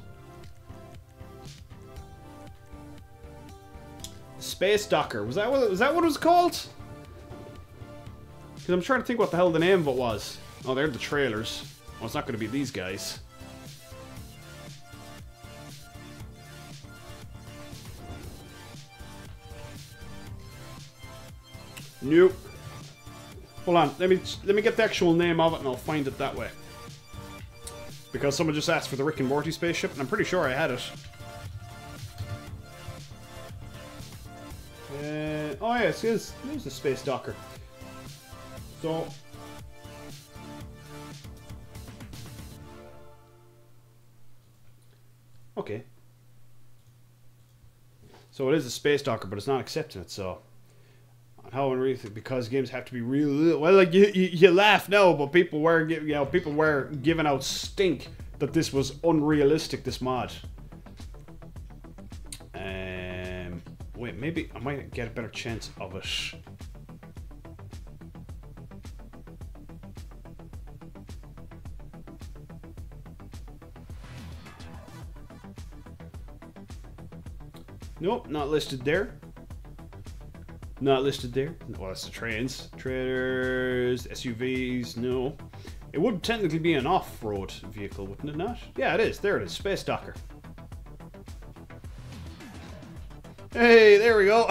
Space Docker, was that what it was called? Because I'm trying to think what the hell the name of it was. Oh, they're the trailers. Well, it's not going to be these guys. Nope. Hold on, let me get the actual name of it and I'll find it that way. Because someone just asked for the Rick and Morty spaceship, and I'm pretty sure I had it. Oh yes, here's the Space Docker. So okay. So it is a Space Docker, but it's not accepting it, so how unrealistic, because games have to be real. Well, like you laugh now, but people were giving out stink that this was unrealistic, this mod. Wait, maybe I might get a better chance of it. Nope, not listed there. Not listed there. Well, that's the trains. Trailers, SUVs, no. It would technically be an off-road vehicle, wouldn't it not? Yeah, it is. There it is. Space Docker. Hey, there we go.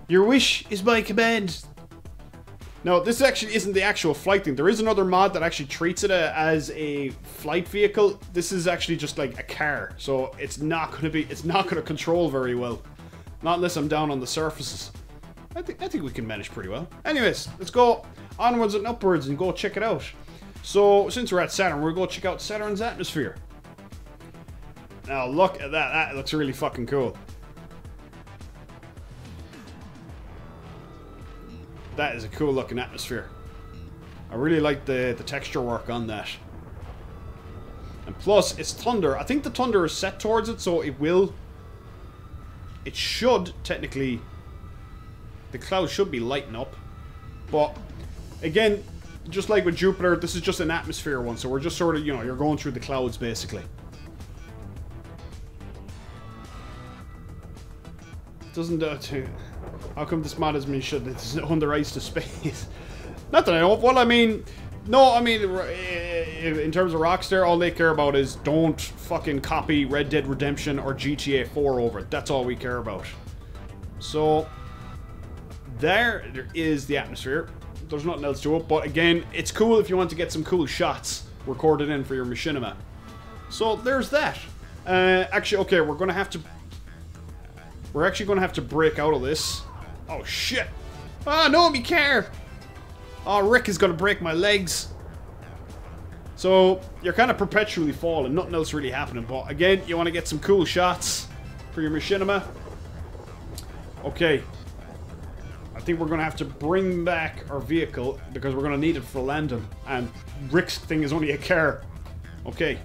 Your wish is my command. No, this actually isn't the actual flight thing. There is another mod that actually treats it as a flight vehicle. This is actually just like a car, so it's not gonna control very well. Not unless I'm down on the surfaces. I think we can manage pretty well. Anyways, let's go onwards and upwards and go check it out. So, since we're at Saturn, we'll go check out Saturn's atmosphere. Now, look at that. That looks really fucking cool. That is a cool looking atmosphere. I really like the texture work on that. And plus, it's thunder. I think the thunder is set towards it, so it should, technically, the clouds should be lighting up. But, again, just like with Jupiter, this is just an atmosphere one, so we're just sort of, you know, you're going through the clouds, basically. Doesn't how come this mod has been shut? It's under ice to space. Not that I know of. Well, I mean, no, I mean, in terms of Rockstar, all they care about is don't fucking copy Red Dead Redemption or GTA 4 over it. That's all we care about. So, there is the atmosphere. There's nothing else to it, but again, it's cool if you want to get some cool shots recorded in for your machinima. So, there's that. Actually, okay, we're actually going to have to break out of this. Oh, shit. Ah, no, me care. Oh, Rick is going to break my legs. So, you're kind of perpetually falling. Nothing else really happening. But, again, you want to get some cool shots for your machinima. Okay. I think we're going to have to bring back our vehicle because we're going to need it for landing. And Rick's thing is only a car. Okay.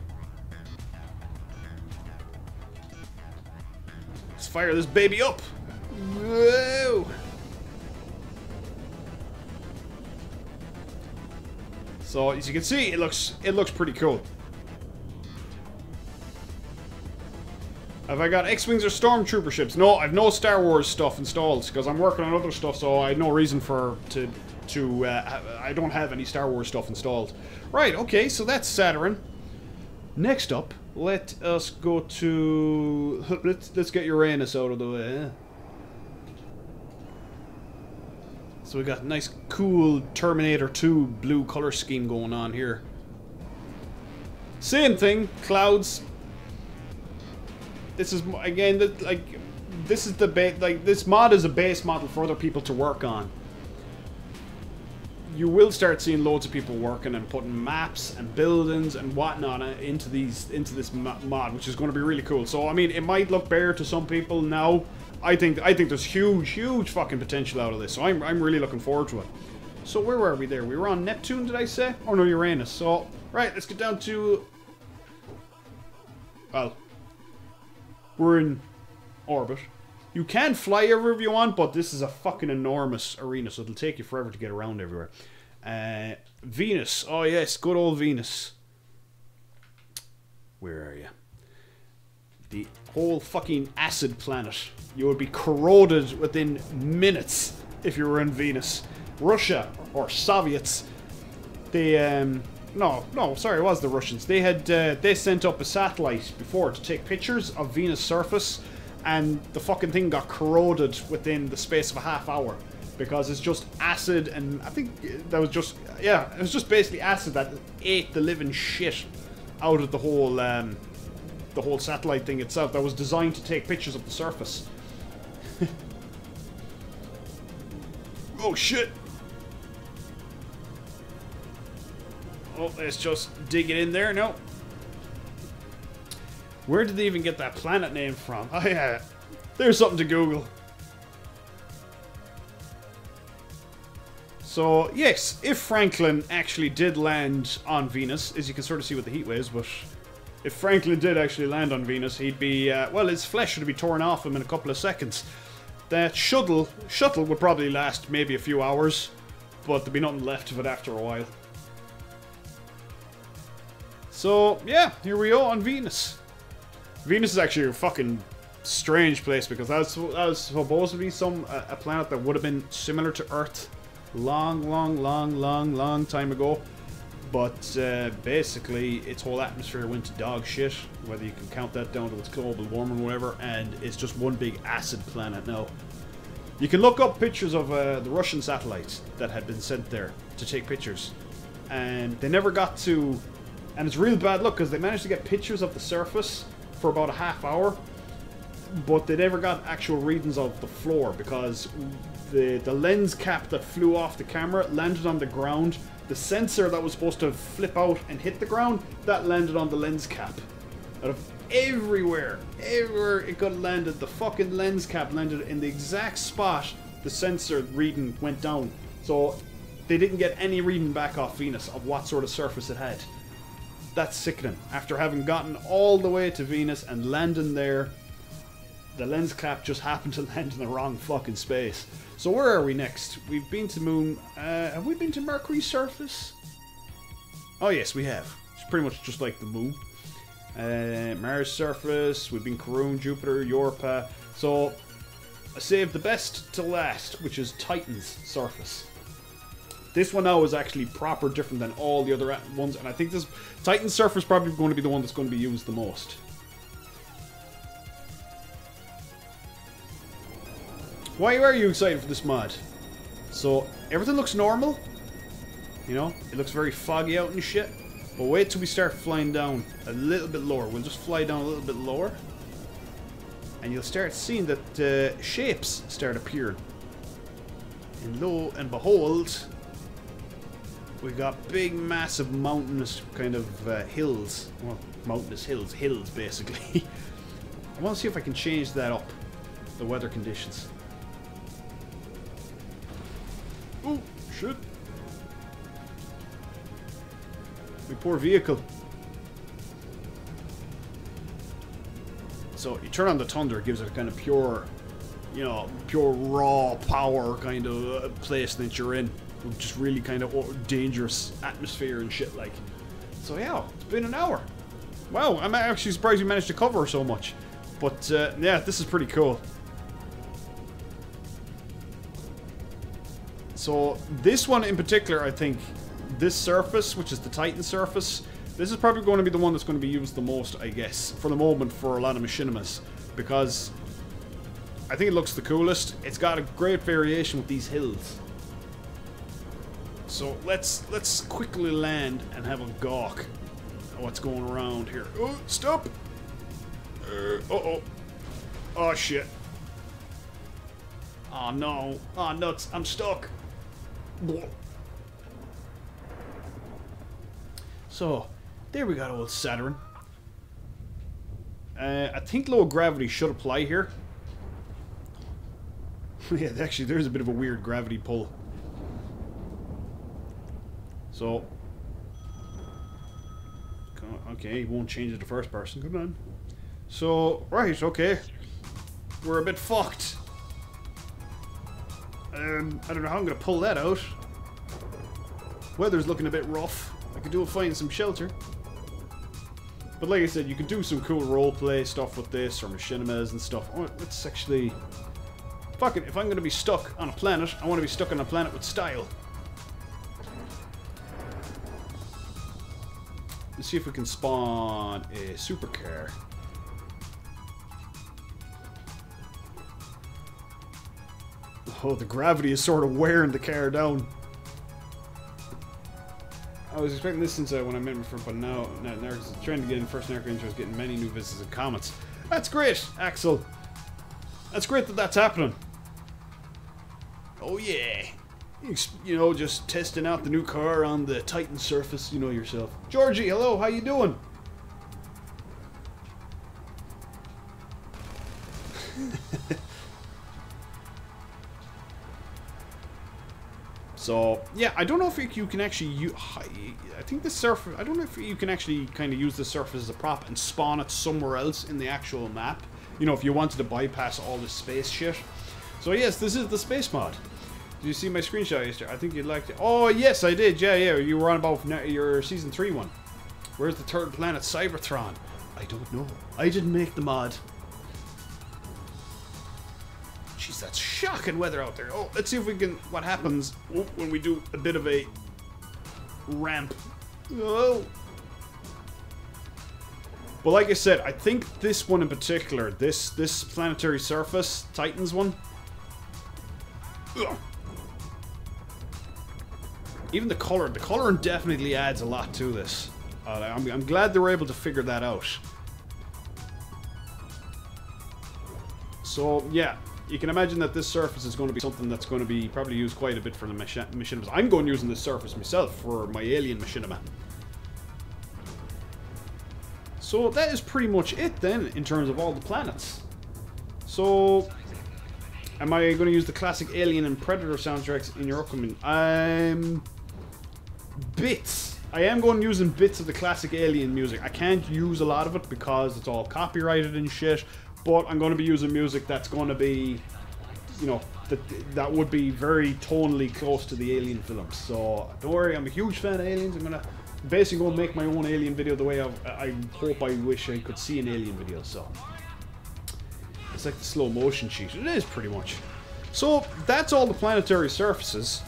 Let's fire this baby up. Whoa. So as you can see, it looks pretty cool. Have I got X-Wings or Stormtrooper ships? No, I've no Star Wars stuff installed because I'm working on other stuff, so I had no reason I don't have any Star Wars stuff installed. Right, okay, so that's Saturn. Next up, let us go to... Let's get Uranus out of the way. So we got a nice, cool Terminator 2 blue color scheme going on here. Same thing, clouds. This is, again, this is this mod is a base model for other people to work on. You will start seeing loads of people working and putting maps and buildings and whatnot into this mod, which is going to be really cool. So I mean, it might look bare to some people now. I think there's huge fucking potential out of this. So I'm really looking forward to it. So where were we there? We were on Neptune, did I say? Oh no, Uranus. So right, let's get down to. Well, we're in orbit. You can fly everywhere you want, but this is a fucking enormous arena, so it'll take you forever to get around everywhere. Venus. Oh, yes. Good old Venus. Where are you? The whole fucking acid planet. You would be corroded within minutes if you were in Venus. Russia, or Soviets, they, no, sorry, it was the Russians. They had, they sent up a satellite before to take pictures of Venus' surface, and the fucking thing got corroded within the space of a half hour. Because it's just acid, and I think that was just, yeah, it was just basically acid that ate the living shit out of the whole satellite thing itself that was designed to take pictures of the surface. Oh shit! Oh, let's just dig it in there. No. Where did they even get that planet name from? Oh yeah, there's something to Google. So, yes, if Franklin actually did land on Venus, as you can sort of see with the heat waves, but if Franklin did actually land on Venus, he'd be, well, his flesh would be torn off him in a couple of seconds. That shuttle would probably last maybe a few hours, but there'd be nothing left of it after a while. So, yeah, here we are on Venus. Venus is actually a fucking strange place because that was supposed to be a planet that would have been similar to Earth long time ago. But basically, its whole atmosphere went to dog shit, whether you can count that down to its global warming or whatever, and it's just one big acid planet now. You can look up pictures of the Russian satellites that had been sent there to take pictures, and they never got to. And it's real bad luck because they managed to get pictures of the surface for about a half hour, but they never got actual readings of the floor because the lens cap that flew off the camera landed on the ground. The sensor that was supposed to flip out and hit the ground, that landed on the lens cap. Out of everywhere it could have landed, the fucking lens cap landed in the exact spot the sensor reading went down. So they didn't get any reading back off Venus of what sort of surface it had. That's sickening. After having gotten all the way to Venus and landing there, the lens cap just happened to land in the wrong fucking space. So where are we next? We've been to Moon. Have we been to Mercury's surface? Oh yes, we have. It's pretty much just like the Moon. Mars surface. We've been Karun, Jupiter, Europa. So I saved the best to last, which is Titan's surface. This one now is actually proper different than all the other ones, and I think this Titan's surface is probably going to be the one that's going to be used the most. Why are you excited for this mod? So, everything looks normal. You know, it looks very foggy out and shit. But wait till we start flying down a little bit lower. We'll just fly down a little bit lower. And you'll start seeing that shapes start appearing. And lo and behold, we've got big, massive, mountainous kind of hills. Well, mountainous hills basically. I want to see if I can change that up. The weather conditions. Oh, shit. My poor vehicle. So, you turn on the Thunder, it gives it a kind of pure, you know, pure raw power kind of place that you're in. With just really kind of dangerous atmosphere and shit like. So, yeah, it's been an hour. Wow, I'm actually surprised we managed to cover so much. But, yeah, this is pretty cool. So, this one in particular, I think, this surface, which is the Titan surface, this is probably going to be the one that's going to be used the most, I guess, for the moment for a lot of machinimas. Because I think it looks the coolest. It's got a great variation with these hills. So, let's quickly land and have a gawk at what's going around here. Oh, stop! Uh-oh. Oh, shit. Oh, no. Oh, nuts. I'm stuck. So, there we got old Saturn. I think low gravity should apply here. Yeah, actually, there's a bit of a weird gravity pull. So, okay, he won't change it to first person. Come on. So, right, okay. We're a bit fucked. I don't know how I'm going to pull that out. Weather's looking a bit rough. I could do a find some shelter. But like I said, you can do some cool roleplay stuff with this, or machinimas and stuff. Oh, let's actually... Fuck it, if I'm going to be stuck on a planet, I want to be stuck on a planet with style. Let's see if we can spawn a supercar. Oh, the gravity is sort of wearing the car down. I was expecting this since when I met before, but now trying to get in first Narc intro is getting many new visits and comments. That's great, Axel. That's great that that's happening. Oh yeah. You know, just testing out the new car on the Titan surface, you know yourself. Georgie, hello, how you doing? So, yeah, I don't know if you can actually I think the surface, I don't know if you can actually kind of use the surface as a prop and spawn it somewhere else in the actual map. You know, if you wanted to bypass all the space shit. So, yes, this is the space mod. Did you see my screenshot yesterday? I think you'd like to... Oh, yes, I did. Yeah, yeah. You were on about your Season 3 one. Where's the third planet, Cybertron? I don't know. I didn't make the mod. Jeez, that's shocking weather out there. Oh, let's see if we can... What happens when we do a bit of a ramp. Oh. Well, like I said, I think this one in particular, this planetary surface, Titan's one. Ugh. Even the coloring definitely adds a lot to this. I'm glad they were able to figure that out. So, yeah. You can imagine that this surface is going to be something that's going to be probably used quite a bit for the machinimas. I'm going using this surface myself for my alien machinima. So that is pretty much it then in terms of all the planets. So, am I going to use the classic Alien and Predator soundtracks in your upcoming? Bits. I am going using bits of the classic Alien music. I can't use a lot of it because it's all copyrighted and shit. But I'm going to be using music that's going to be, you know, that would be very tonally close to the Alien films. So don't worry, I'm a huge fan of Aliens. I'm going to basically go and make my own Alien video the way I hope I wish I could see an Alien video. So it's like the slow motion sheet. It is pretty much. So that's all the planetary surfaces.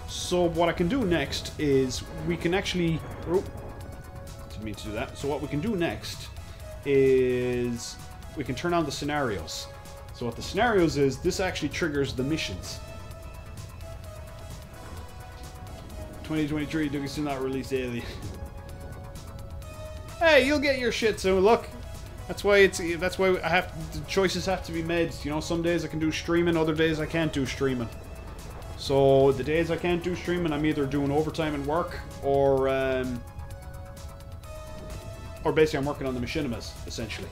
So what I can do next is we can actually... Oh, didn't mean to do that. So what we can do next is... we can turn on the scenarios. So what the scenarios is, this actually triggers the missions. 2023, Dougie still not released Alien. Hey, you'll get your shit soon. Look, that's why the choices have to be made. You know, some days I can do streaming, other days I can't do streaming. So the days I can't do streaming, I'm either doing overtime and work, or basically I'm working on the machinimas essentially.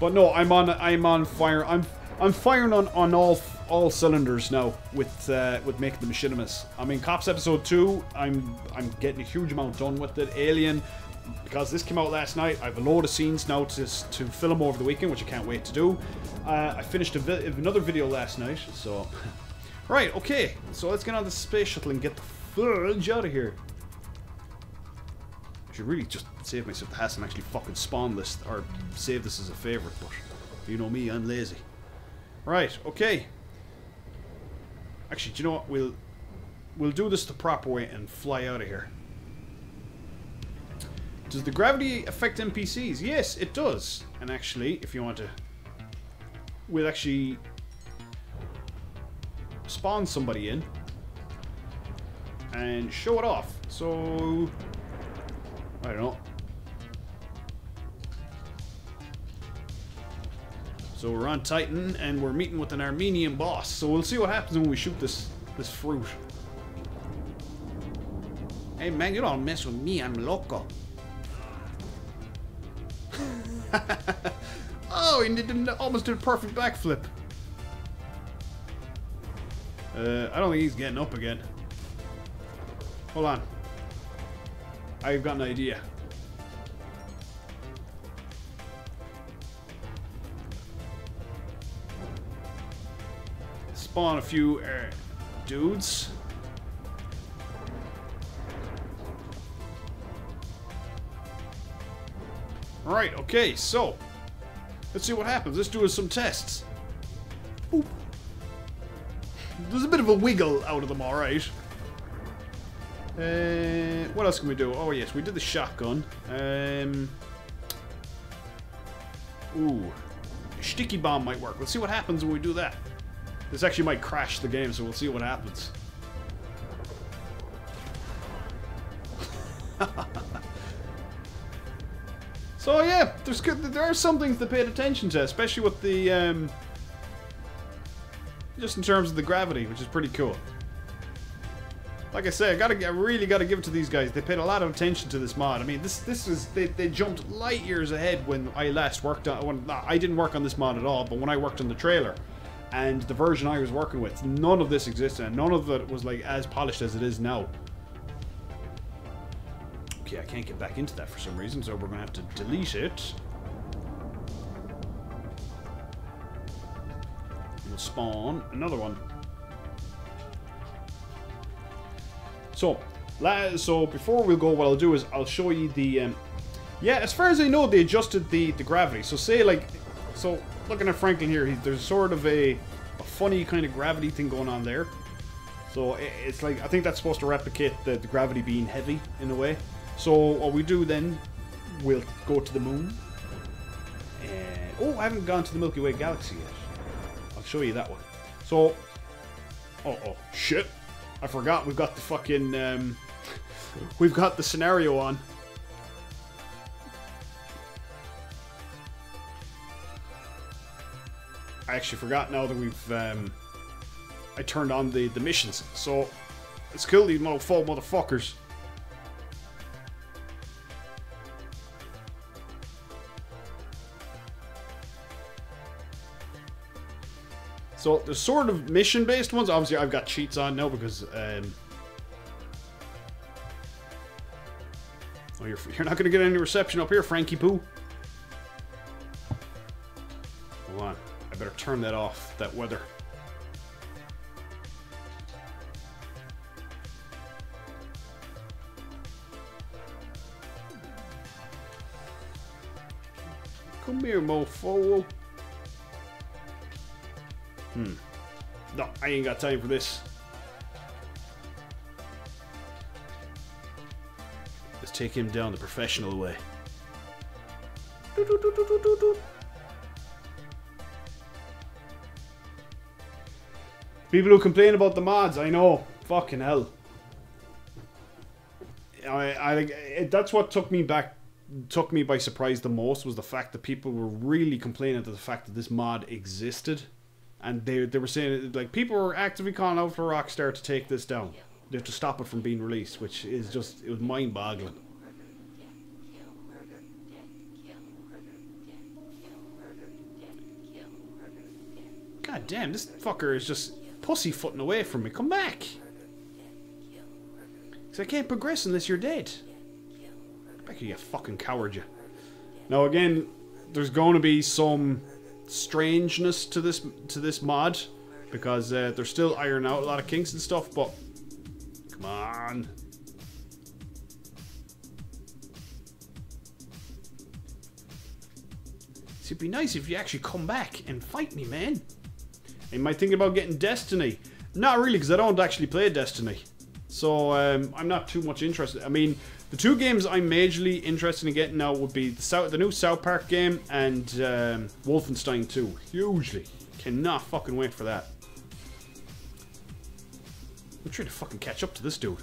But no, I'm on fire. I'm firing on all cylinders now with making the machinimas. I mean, Cops Episode 2, I'm getting a huge amount done with it. Alien, because this came out last night, I have a load of scenes now to film over the weekend, which I can't wait to do. I finished another video last night, so right, okay. So let's get on the space shuttle and get the fudge out of here. I should really just save myself the hassle and actually fucking spawn this, or save this as a favorite, but you know me, I'm lazy. Right, okay. Actually, do you know what? We'll do this the proper way and fly out of here. Does the gravity affect NPCs? Yes, it does. And actually, if you want to, we'll actually spawn somebody in and show it off. So I don't know. So we're on Titan and we're meeting with an Armenian boss. So we'll see what happens when we shoot this fruit. Hey man, you don't mess with me, I'm loco. Oh, he almost did a perfect backflip. I don't think he's getting up again. Hold on. I've got an idea. Spawn a few dudes. Right, okay, so let's see what happens. Let's do some tests. Boop. There's a bit of a wiggle out of them, alright. What else can we do? Oh yes, we did the shotgun. Ooh. A sticky bomb might work. Let's see what happens when we do that. This actually might crash the game, so we'll see what happens. So yeah, there are some things to pay attention to, especially with the just in terms of the gravity, which is pretty cool. Like I say, I really gotta give it to these guys. They paid a lot of attention to this mod. I mean, they jumped light years ahead when I last worked on. I didn't work on this mod at all, but when I worked on the trailer and the version I was working with, none of this existed, and none of it was like as polished as it is now. Okay, I can't get back into that for some reason, so we're gonna have to delete it. We'll spawn another one. So before we go, what I'll do is I'll show you the Yeah, as far as I know, they adjusted the gravity. So say like, so looking at Franklin here, there's sort of a funny kind of gravity thing going on there. So it's like, I think that's supposed to replicate the gravity being heavy in a way. So what we do then, we'll go to the moon. And, oh, I haven't gone to the Milky Way galaxy yet. I'll show you that one. So, oh shit. I forgot we've got the fucking, we've got the scenario on. I actually forgot now that we've, I turned on the missions. So, let's kill these motherfuckers. So, there's sort of mission-based ones. Obviously, I've got cheats on now because, oh, you're not going to get any reception up here, Frankie Poo. Hold on. I better turn that off, that weather. Come here, mofo. No, I ain't got time for this. Let's take him down the professional way. People who complain about the mods, I know. Fucking hell. That's what took me by surprise the most, was the fact that people were really complaining to the fact that this mod existed. And they were saying, like, people were actively calling out for Rockstar to take this down. They have to stop it from being released, which is just, it was mind-boggling. God damn, this fucker is just pussyfooting away from me. Come back! Because I can't progress unless you're dead. Come back here, you fucking coward, you. Now again, there's going to be some strangeness to this mod, because they're still ironing out a lot of kinks and stuff, but come on. See, it'd be nice if you actually come back and fight me, man. Am I thinking about getting Destiny? Not really, because I don't actually play Destiny. So, I'm not too much interested. I mean, the two games I'm majorly interested in getting now would be the new South Park game and Wolfenstein 2. Hugely. Cannot fucking wait for that. I'm trying to fucking catch up to this dude.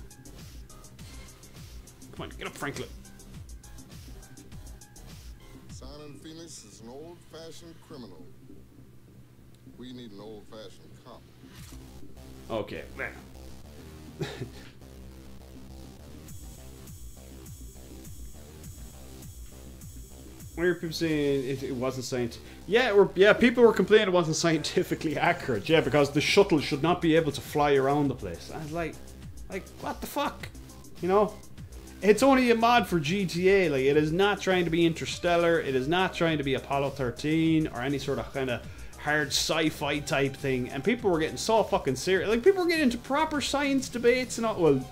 Come on, get up, Franklin. Simon Phoenix is an old-fashioned criminal. We need an old-fashioned cop. Okay. Why are people saying it wasn't scientific? Yeah, people were complaining it wasn't scientifically accurate. Yeah, because the shuttle should not be able to fly around the place. I was like, what the fuck? You know? It's only a mod for GTA. Like, it is not trying to be Interstellar. It is not trying to be Apollo 13 or any sort of kind of hard sci-fi type thing. And people were getting so fucking serious. Like, people were getting into proper science debates and all. Well,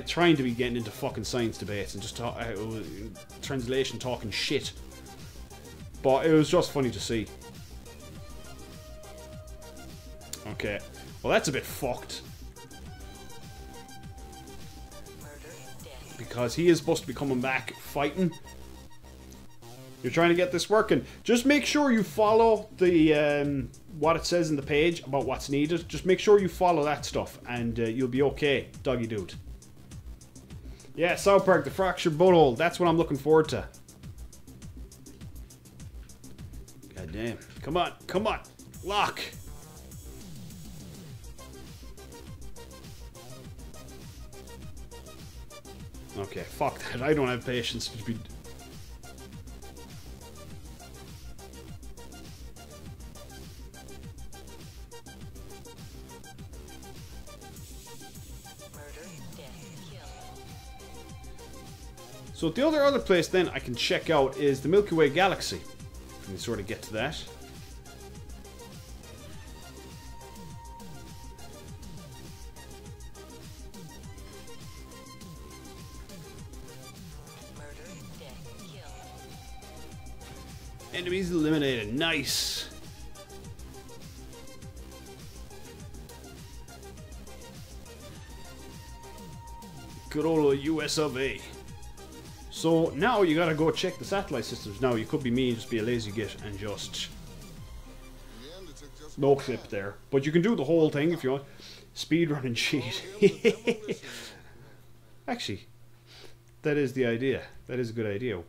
trying to be getting into fucking science debates and just translation talking shit. But it was just funny to see. Okay. Well, that's a bit fucked. Because he is supposed to be coming back fighting. You're trying to get this working. Just make sure you follow the what it says in the page about what's needed. Just make sure you follow that stuff and you'll be okay, doggy dude. Yeah, South Park, the fractured butthole. That's what I'm looking forward to. God damn. Come on, come on. Lock. Okay, fuck that. I don't have patience to be... So the other place then I can check out is the Milky Way galaxy. If we can sort of get to that. Enemies eliminated. Nice. Good old US of A. So now you gotta go check the satellite systems. Now you could be me and just be a lazy git and just In the end, it took just no one clip man. there. But you can do the whole thing if you want. Speedrun and cheat. Actually, that is the idea. That is a good idea.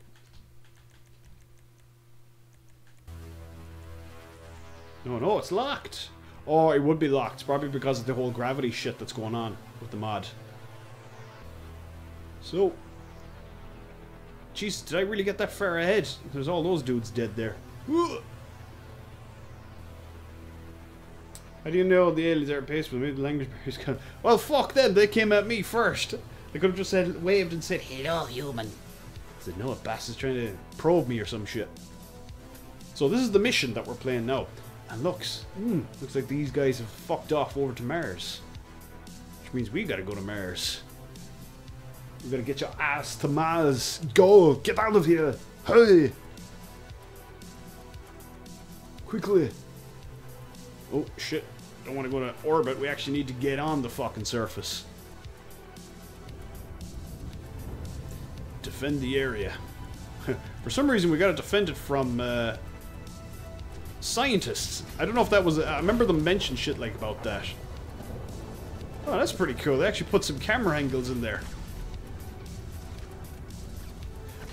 No, it's locked. Oh, it would be locked. Probably because of the whole gravity shit that's going on with the mod. So, jeez, did I really get that far ahead? There's all those dudes dead there. Ugh. How do you know the aliens are paced with me? The language barriers come. Well, fuck them. They came at me first. They could have just said, waved and said, "Hello, human." I said, no, a bastard's trying to probe me or some shit. So this is the mission that we're playing now. And looks like these guys have fucked off over to Mars. Which means we gotta go to Mars. We gotta get your ass to Mars. Go! Get out of here! Hurry! Quickly! Oh, shit. Don't want to go to orbit. We actually need to get on the fucking surface. Defend the area. For some reason, we gotta defend it from, scientists. I don't know if that was... I remember them mention shit like about that. Oh, that's pretty cool. They actually put some camera angles in there.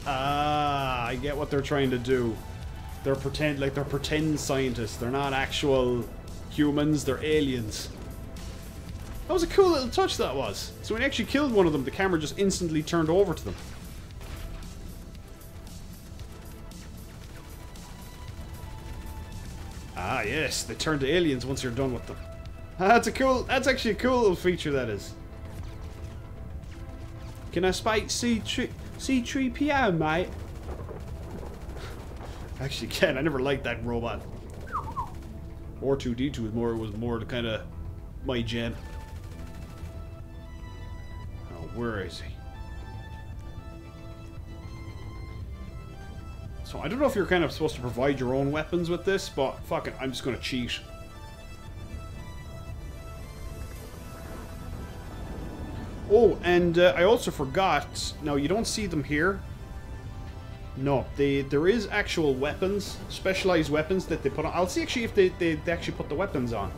Ah, I get what they're trying to do. They're pretend scientists. They're not actual humans. They're aliens. That was a cool little touch, that was. So when he actually killed one of them, the camera just instantly turned over to them. Ah, yes, they turn to aliens once you're done with them. That's actually a cool little feature, that is. Can I spike C3PO, mate? Actually can. I never liked that robot. R2-D2 was more the kind of my jam. Oh, where is he? So I don't know if you're kind of supposed to provide your own weapons with this, but fuck it, I'm just gonna cheat. Oh, and I also forgot. Now you don't see them here. No, there is actual weapons, specialized weapons that they put on. I'll see actually if they actually put the weapons on,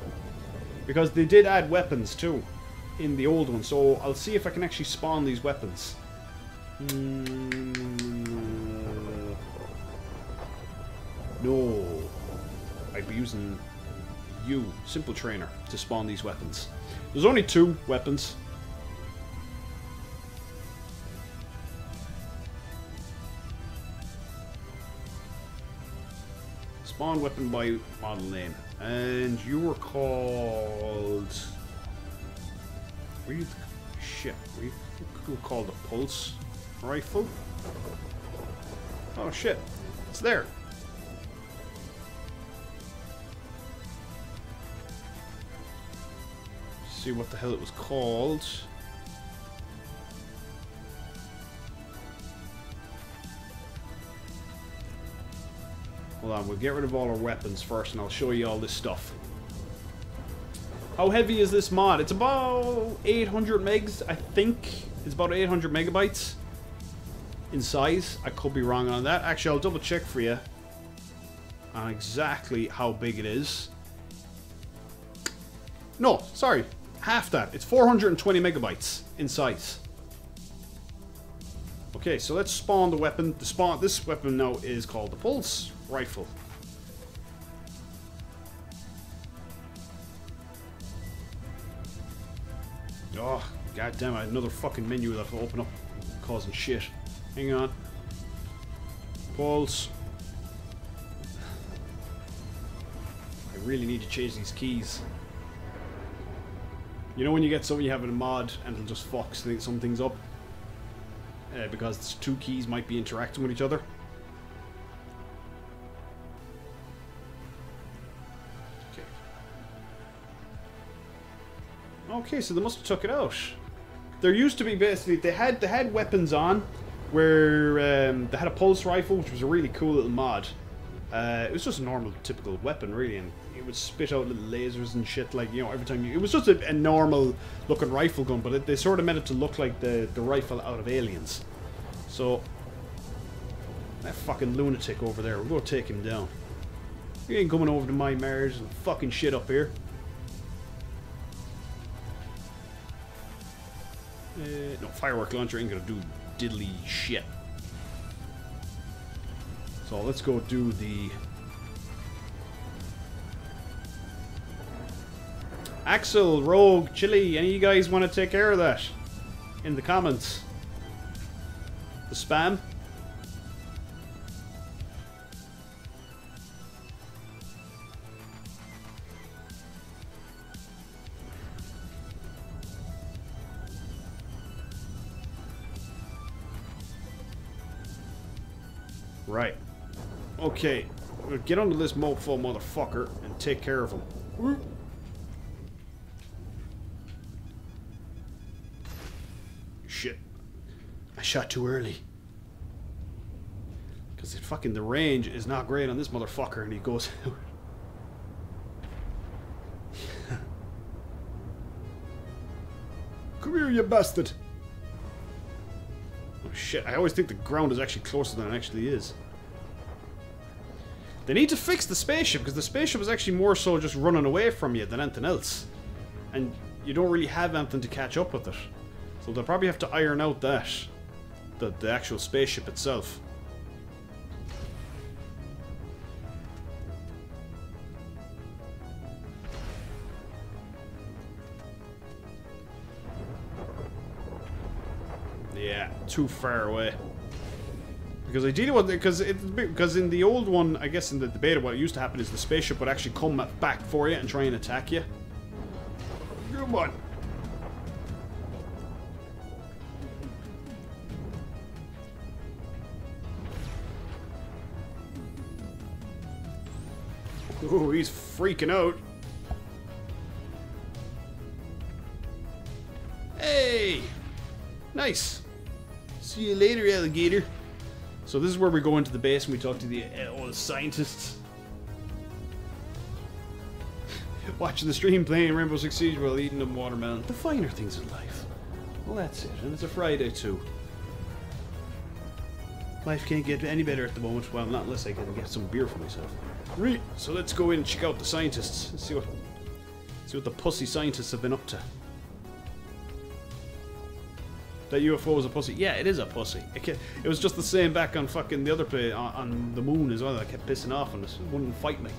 because they did add weapons too in the old one. So I'll see if I can actually spawn these weapons. No, I'd be using Simple Trainer, to spawn these weapons. There's only 2 weapons. Spawn weapon by model name. And you were called... Shit, were you called a pulse rifle? Oh shit, it's there. See what the hell it was called. Hold on, we'll get rid of all our weapons first and I'll show you all this stuff. How heavy is this mod? It's about 800 megs, I think. It's about 800 megabytes in size. I could be wrong on that. Actually, I'll double check for you on exactly how big it is. No, sorry. Half that. It's 420 megabytes in size. Okay, so let's spawn the weapon. This weapon now is called the Pulse Rifle. Oh, goddamn! I had another fucking menu that will open up, causing shit. Hang on. Pulse. I really need to change these keys. You know when you get something you have in a mod and it'll just fuck some things up? Because 2 keys might be interacting with each other. Okay, so they must have took it out. There used to be basically, they had weapons on where they had a pulse rifle, which was a really cool little mod. It was just a normal, typical weapon, really, and it would spit out little lasers and shit, like, you know, every time you... It was just a normal-looking rifle gun, but they sort of meant it to look like the rifle out of Aliens. So, that fucking lunatic over there, we're going to take him down. He ain't coming over to my Mars and fucking shit up here. No, firework launcher ain't gonna do diddly shit. So let's go do the... Axel, Rogue, Chili, any of you guys want to take care of that? In the comments. The spam. Right. Okay. We'll get onto this mofo motherfucker and take care of him. Shit. I shot too early. Because the range is not great on this motherfucker, and he goes... Come here, you bastard! Oh shit, I always think the ground is actually closer than it actually is. They need to fix the spaceship, because the spaceship is actually more so just running away from you than anything else. And you don't really have anything to catch up with it. So they'll probably have to iron out that. The actual spaceship itself. Yeah, too far away. Because ideally, because in the old one, I guess in the beta, what used to happen is the spaceship would actually come back for you and try and attack you. Come on. Ooh, he's freaking out. Hey! Nice. See you later, alligator. So this is where we go into the base and we talk to all the scientists. Watching the stream playing Rainbow Six Siege while eating a watermelon. The finer things in life. Well, that's it. And it's a Friday too. Life can't get any better at the moment. Well, not unless I can get some beer for myself. Right. So let's go in and check out the scientists. Let's see what the pussy scientists have been up to. That UFO was a pussy. Yeah, it is a pussy. It was just the same back on fucking the other play on the moon as well. I kept pissing off and it wouldn't fight me.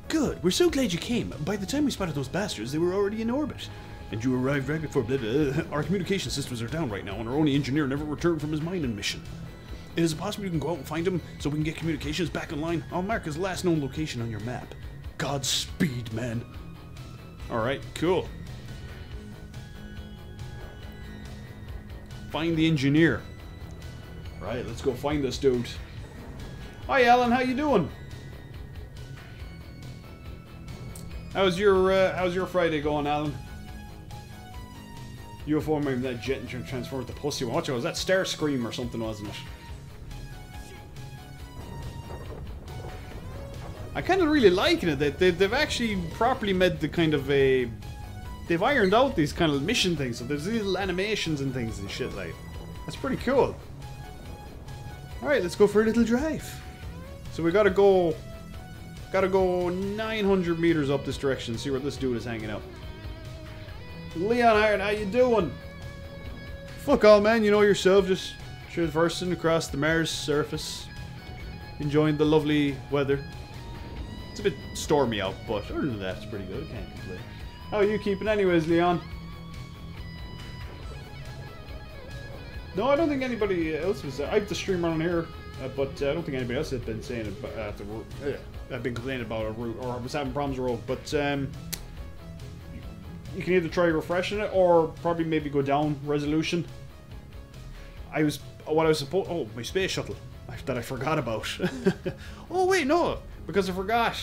Good. We're so glad you came. By the time we spotted those bastards, they were already in orbit. And you arrived right before blah, blah. Our communication systems are down right now, and our only engineer never returned from his mining mission. Is it possible you can go out and find him so we can get communications back online? I'll mark his last known location on your map. Godspeed, man. Alright, cool. Find the engineer. Right, let's go find this dude. Hi, Alan, how you doing? How's your Friday going, Alan? UFO maybe that jet and transformed the pussy. Watch it, was that Starscream or something, wasn't it? I kind of really liking it that they've actually properly made the kind of a... They've ironed out these kind of mission things, so there's little animations and things and shit like. That's pretty cool. Alright, let's go for a little drive. So we gotta go 900 meters up this direction, see where this dude is hanging out. Leon Iron, how you doing? Fuck all, man, you know yourself, just traversing across the Mars surface. Enjoying the lovely weather. It's a bit stormy out, but other than that, it's pretty good. I can't complain. How are you keeping anyways, Leon? No, I don't think anybody else was... I have the stream on here, but I don't think anybody else has been saying about I've been complaining about a route, or was having problems with a route, but you can either try refreshing it, or probably maybe go down resolution. Oh, my space shuttle that I forgot about. Oh wait, no, because I forgot.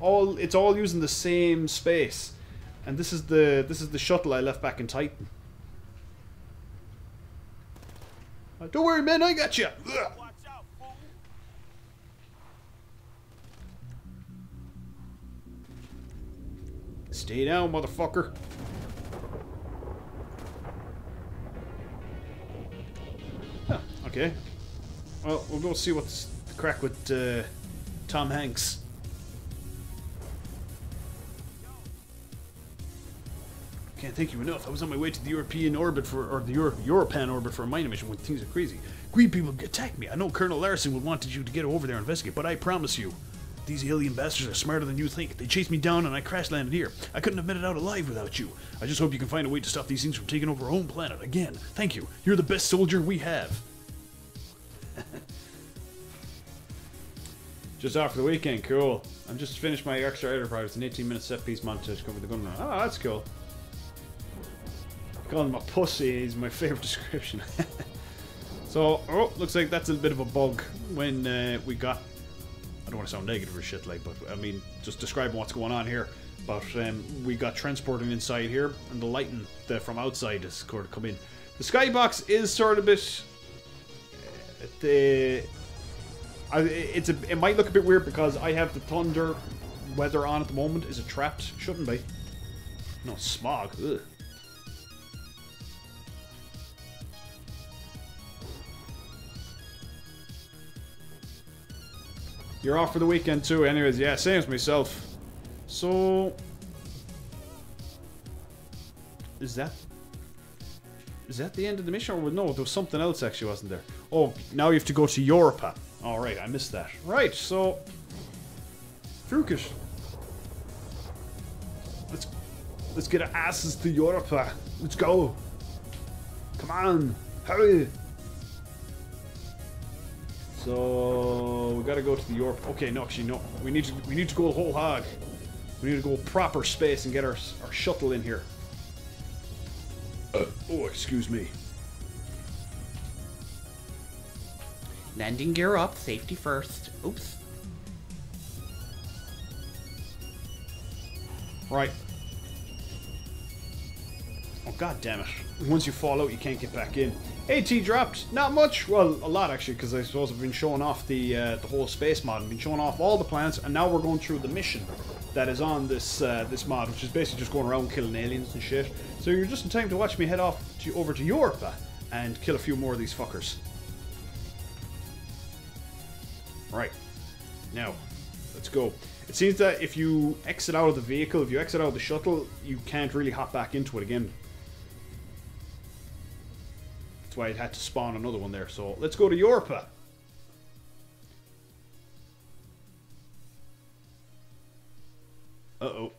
It's all using the same space, and this is the shuttle I left back in Titan. Don't worry, man, I got you. Stay down, motherfucker. Huh, okay. Well, we'll go see what's the crack with Tom Hanks. Can't thank you enough. I was on my way to the European orbit or the Europan orbit for a mining mission when things are crazy. Green people attacked me. I know Colonel Larson would wanted you to get over there and investigate, but I promise you, these alien bastards are smarter than you think. They chased me down and I crash landed here. I couldn't have made it out alive without you. I just hope you can find a way to stop these things from taking over our home planet again. Thank you. You're the best soldier we have. Just off for the weekend, cool. I'm just finished my extra editor project, an 18-minute set-piece montage covering the gun run. Oh, that's cool. Calling him a pussy is my favorite description. So, oh, looks like that's a bit of a bug when we got... I don't want to sound negative or shit like, but I mean, just describing what's going on here. But we got transporting inside here, and the lighting from outside is sort of come in. The skybox is sort of a bit... it might look a bit weird because I have the thunder weather on at the moment. Is it trapped? Shouldn't be. No, smog. Ugh. You're off for the weekend too. Anyways, yeah, same as myself. So... Is that the end of the mission? Or no, there was something else actually, wasn't there? Oh, now you have to go to Europa. Alright, I missed that. Right, so... Frukish. Let's get our asses to Europa. Let's go. Come on. Hurry. So we gotta go to the Europe. Okay, no, actually, no. We need to go the whole hog. We need to go proper space and get our shuttle in here. Oh, excuse me. Landing gear up, safety first. Oops. Right. Oh, god damn it. Once you fall out, you can't get back in. AT dropped. Not much. Well, a lot, actually, because I suppose I've been showing off the whole space mod. I've been showing off all the planets, and now we're going through the mission that is on this this mod, which is basically just going around killing aliens and shit. So you're just in time to watch me head off over to Europa and kill a few more of these fuckers. Right. Now, let's go. It seems that if you exit out of the vehicle, if you exit out of the shuttle, you can't really hop back into it again. That's why it had to spawn another one there. So let's go to Europa. Uh-oh.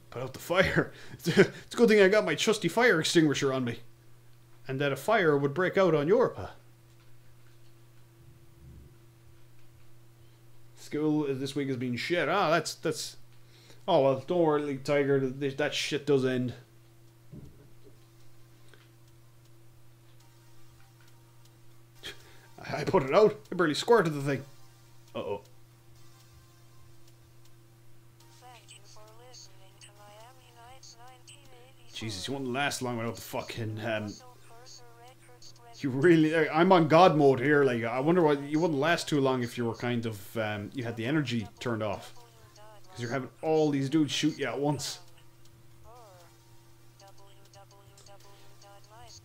Put out the fire. It's a good thing I got my trusty fire extinguisher on me. And that a fire would break out on Europa. School this week has been shit. Ah, that's... Oh, well, don't worry, Tiger. That shit does end. I put it out. I barely squirted the thing. Uh-oh. Jesus, you won't last long without the fucking... you really... I'm on God mode here. Like, I wonder why you wouldn't last too long if you were kind of... you had the energy turned off. Because you're having all these dudes shoot you at once.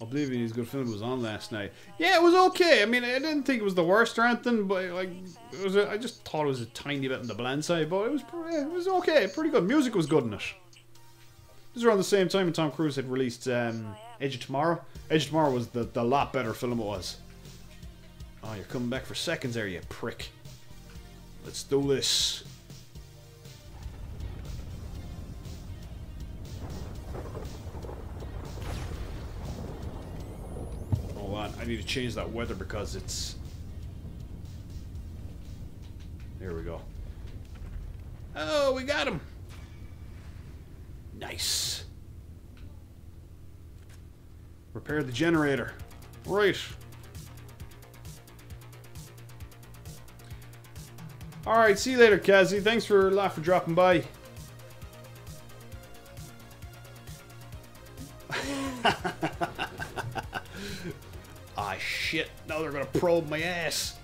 Oblivion is a good film. It was on last night. Yeah, it was okay. I mean, I didn't think it was the worst or anything, but like, it was. I just thought it was a tiny bit on the bland side, but it was okay. Pretty good. Music was good in it. This was around the same time when Tom Cruise had released Edge of Tomorrow. Edge of Tomorrow was the lot better film it was. Oh, you're coming back for seconds there, you prick. Let's do this. I need to change that weather because it's... There we go. Oh, we got him! Nice. Repair the generator. Right. Alright, see you later, Kazi. Thanks for dropping by. Ah, shit. No. Now they're gonna probe my ass.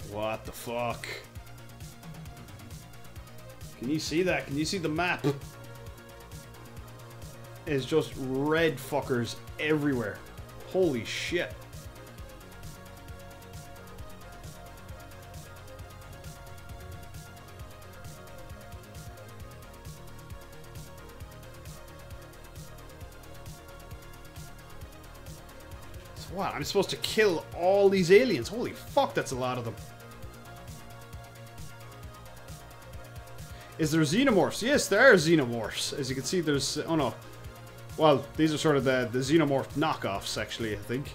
What the fuck? Can you see that? Can you see the map? It's just red fuckers everywhere. Holy shit. So what? I'm supposed to kill all these aliens. Holy fuck, that's a lot of them. Is there xenomorphs? Yes, there are xenomorphs. As you can see, there's... Oh no. Well, these are sort of the xenomorph knockoffs, actually, I think.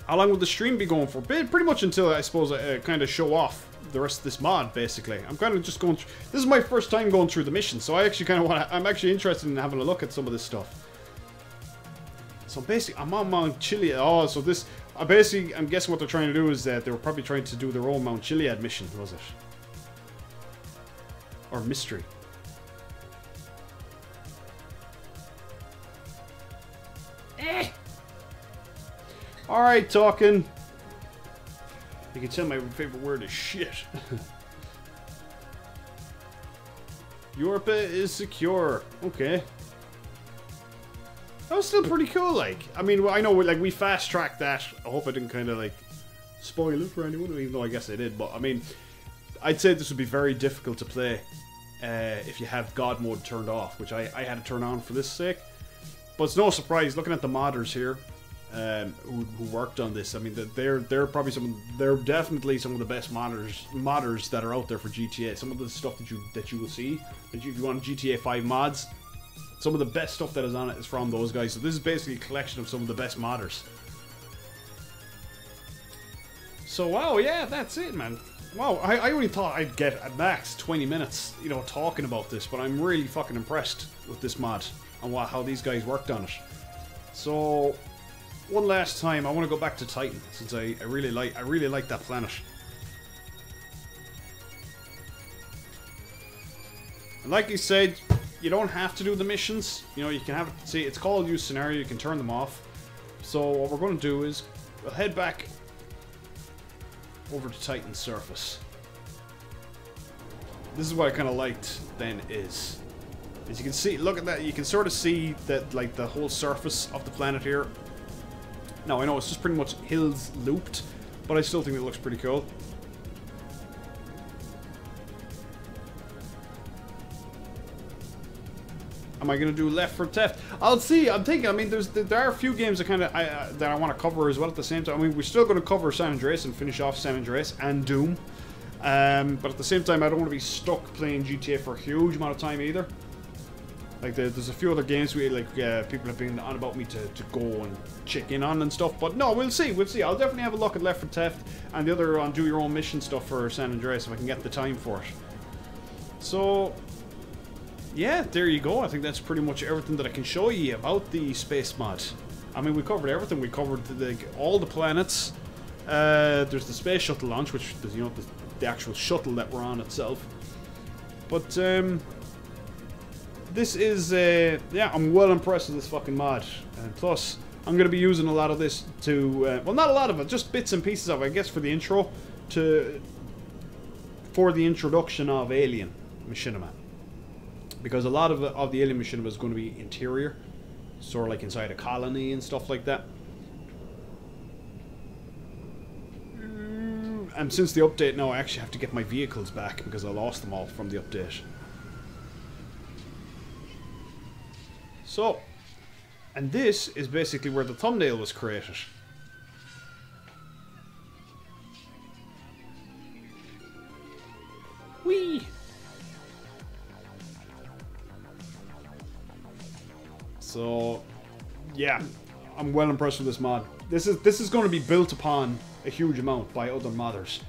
How long will the stream be going for? Pretty much until, I suppose, I kind of show off the rest of this mod, basically. I'm kind of just going through... This is my first time going through the mission, so I actually kind of want to... I'm actually interested in having a look at some of this stuff. So basically, I'm on Mount Chiliad. Oh, so this... basically, I'm guessing what they're trying to do is that they were probably trying to do their own Mount Chiliad mission, was it? Or mystery. Alright, talking. You can tell my favorite word is shit. Europa is secure. Okay. That was still pretty cool, like. I mean, I know, like, we fast-tracked that. I hope I didn't kind of, like, spoil it for anyone, even though I guess I did. But, I mean, I'd say this would be very difficult to play if you have God mode turned off, which I had to turn on for this sake. But it's no surprise, looking at the modders here, who worked on this. I mean, they're probably they're definitely some of the best modders that are out there for GTA. Some of the stuff that you will see, if you want GTA 5 mods, some of the best stuff that is on it is from those guys. So this is basically a collection of some of the best modders. So wow, yeah, that's it, man. Wow, I only thought I'd get at max 20 minutes, you know, talking about this, but I'm really fucking impressed with this mod and how these guys worked on it. So one last time, I want to go back to Titan since I really like that planet. And like you said, you don't have to do the missions. You know, you can have it. See, it's called use scenario. You can turn them off. So what we're going to do is we'll head back over to Titan's surface. This is what I kind of liked then is. As you can see, look at that. You can sort of see that, like, the whole surface of the planet here. Now I know it's just pretty much hills looped, but I still think it looks pretty cool. Am I gonna do Left 4 Dead? I'll see. I'm thinking. I mean, there are a few games that kind of that I want to cover as well at the same time. I mean, we're still going to cover San Andreas and finish off San Andreas and Doom, but at the same time, I don't want to be stuck playing GTA for a huge amount of time either. Like, there's a few other games people have been on about me to go and check in on and stuff. But no, we'll see. We'll see. I'll definitely have a look at Left 4 Dead and the other on do your own mission stuff for San Andreas if I can get the time for it. So yeah, there you go. I think that's pretty much everything that I can show you about the space mod. I mean, we covered everything. We covered all the planets. There's the space shuttle launch, which is, you know, the actual shuttle that we're on itself. But this is yeah, I'm well impressed with this fucking mod. And plus, I'm going to be using a lot of this to well, not a lot of it, just bits and pieces of it, I guess, for the intro for the introduction of Alien Machinima. Because a lot of the Alien Machinima is going to be interior, sort of like inside a colony and stuff like that. And since the update now, I actually have to get my vehicles back because I lost them all from the update. So, and this is basically where the thumbnail was created. Whee! So, yeah, I'm well impressed with this mod. This is going to be built upon a huge amount by other modders.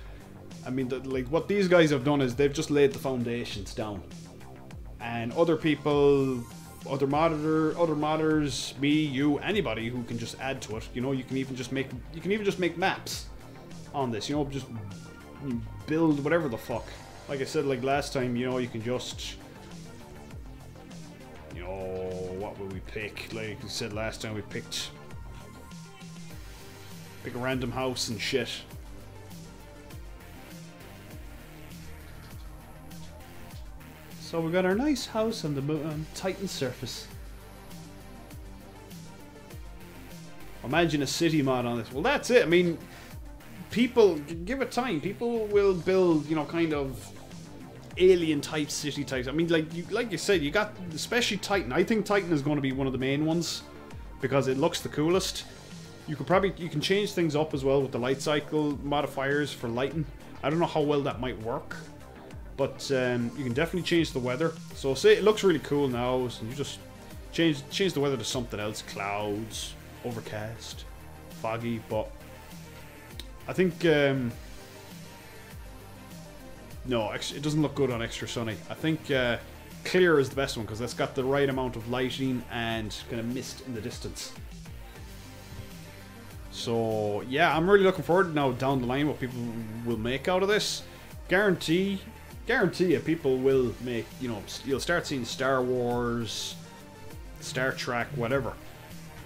I mean, like, what these guys have done is they've just laid the foundations down, and other people other modders, me, you, anybody who can just add to it. You know, you can even just make maps on this. You know, just build whatever the fuck. Like I said, like last time, you know, you can just, you know, what would we pick? Like I said last time, we pick a random house and shit. So we got our nice house on the Titan surface. Imagine a city mod on this. Well, that's it. I mean, people, give it time. People will build, you know, kind of alien type city types. I mean, like you said, you got especially Titan. I think Titan is going to be one of the main ones because it looks the coolest. You can change things up as well with the light cycle modifiers for lighting. I don't know how well that might work. But you can definitely change the weather. So say it looks really cool now, so you just change the weather to something else. Clouds, overcast, foggy. But I think no, it doesn't look good on extra sunny. I think clear is the best one because that's got the right amount of lighting and kind of mist in the distance. So yeah, I'm really looking forward now down the line what people will make out of this. Guarantee you, people will make, you know, you'll start seeing Star Wars, Star Trek, whatever.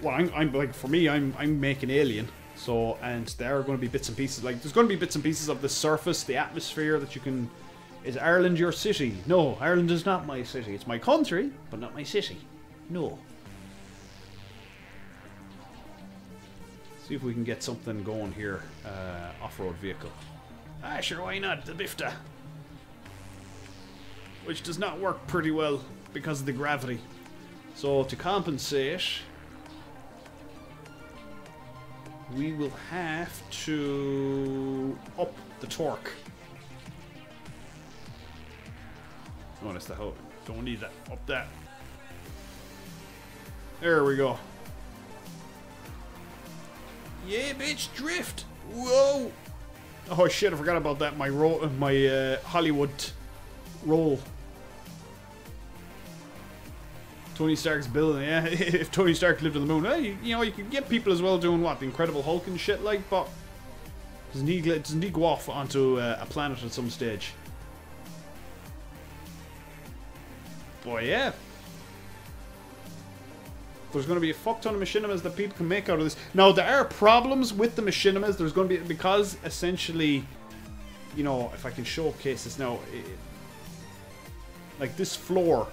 Well, I'm like, for me, I'm making Alien, so, and there are going to be bits and pieces, like, there's going to be bits and pieces of the surface, the atmosphere that you can. Is Ireland your city? No, Ireland is not my city. It's my country, but not my city. No. See if we can get something going here. Off-road vehicle. Ah, sure, why not? The Bifta. Which does not work pretty well because of the gravity. So to compensate, we will have to up the torque. Oh, that's the hoe. Don't need that. Up that. There we go. Yeah, bitch, drift. Whoa. Oh shit, I forgot about that. My Hollywood roll. Tony Stark's building, yeah. If Tony Stark lived on the moon, you know, you could get people as well doing what, the Incredible Hulk and shit, like, but doesn't he go off onto a planet at some stage? Boy, yeah. There's going to be a fuck ton of machinimas that people can make out of this. Now, there are problems with the machinimas. There's going to be, because essentially, you know, if I can showcase this now, like this floor.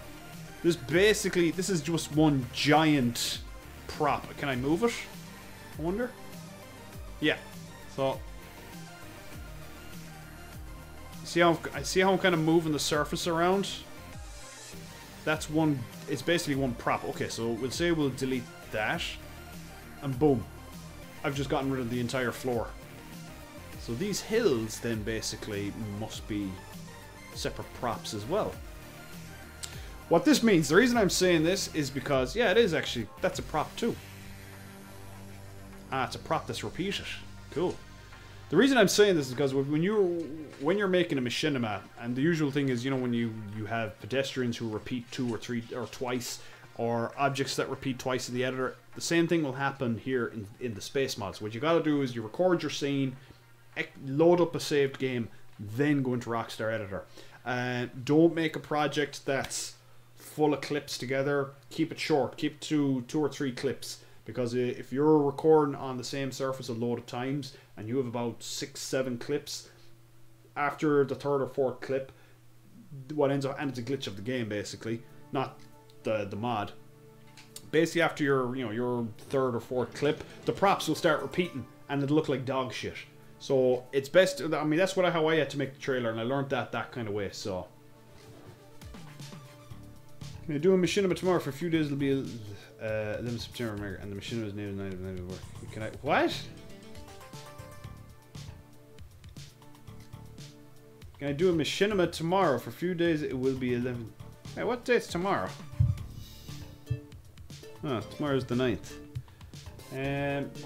This is just one giant prop. Can I move it? I wonder? Yeah. So see how I'm kind of moving the surface around? That's one, it's basically one prop. Okay, so we'll say we'll delete that. And boom. I've just gotten rid of the entire floor. So these hills then basically must be separate props as well. What this means, the reason I'm saying this is because, yeah, it is actually, that's a prop too. Ah, it's a prop that's repeated. Cool. The reason I'm saying this is because when you're making a machinima, and the usual thing is, you know, when you have pedestrians who repeat 2 or 3 or twice, or objects that repeat twice in the editor, the same thing will happen here in the space mods. What you gotta do is you record your scene, load up a saved game, then go into Rockstar Editor. Don't make a project that's full of clips together. Keep it short. Keep to 2 or 3 clips, because if you're recording on the same surface a load of times and you have about 6-7 clips, after the 3rd or 4th clip, what ends up, and it's a glitch of the game basically, not the mod. Basically, after your 3rd or 4th clip, the props will start repeating and it'll look like dog shit. So it's best. I mean, that's how I had to make the trailer, and I learned that kind of way. So. Can I do a machinima tomorrow for a few days? It'll be 11 September, and the machinima is named 9 of work. Can I? What? Can I do a machinima tomorrow for a few days? It will be 11. Hey, what date's tomorrow? Oh, tomorrow's the 9th.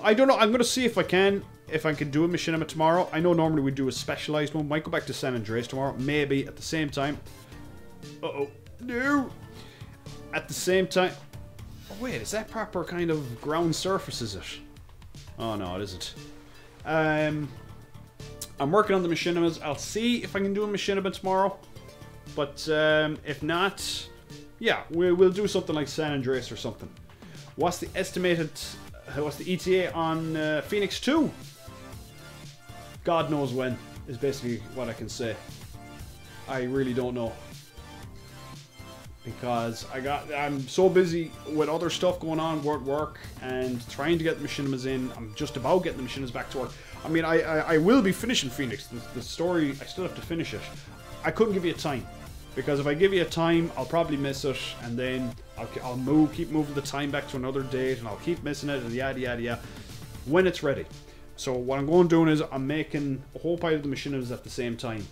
I don't know. I'm gonna see if I can do a machinima tomorrow. I know normally we do a specialized one. Might go back to San Andreas tomorrow. Maybe at the same time. Uh oh. No. at the same time... Oh, wait, is that proper kind of ground surface, is it? Oh, no, it isn't. I'm working on the machinimas. I'll see if I can do a machinima tomorrow. But if not, yeah, we'll do something like San Andreas or something. What's the estimated... what's the ETA on Phoenix 2? God knows when, is basically what I can say. I really don't know. Because I'm so busy with other stuff going on, work, and trying to get the machinimas in. I'm just about getting the machinimas back to work. I mean, I will be finishing Phoenix. The story, I still have to finish it. I couldn't give you a time. Because if I give you a time, I'll probably miss it, and then I'll keep moving the time back to another date, and I'll keep missing it, and yada yada yada. When it's ready. So what I'm going to do is I'm making a whole pile of the machinimas at the same time.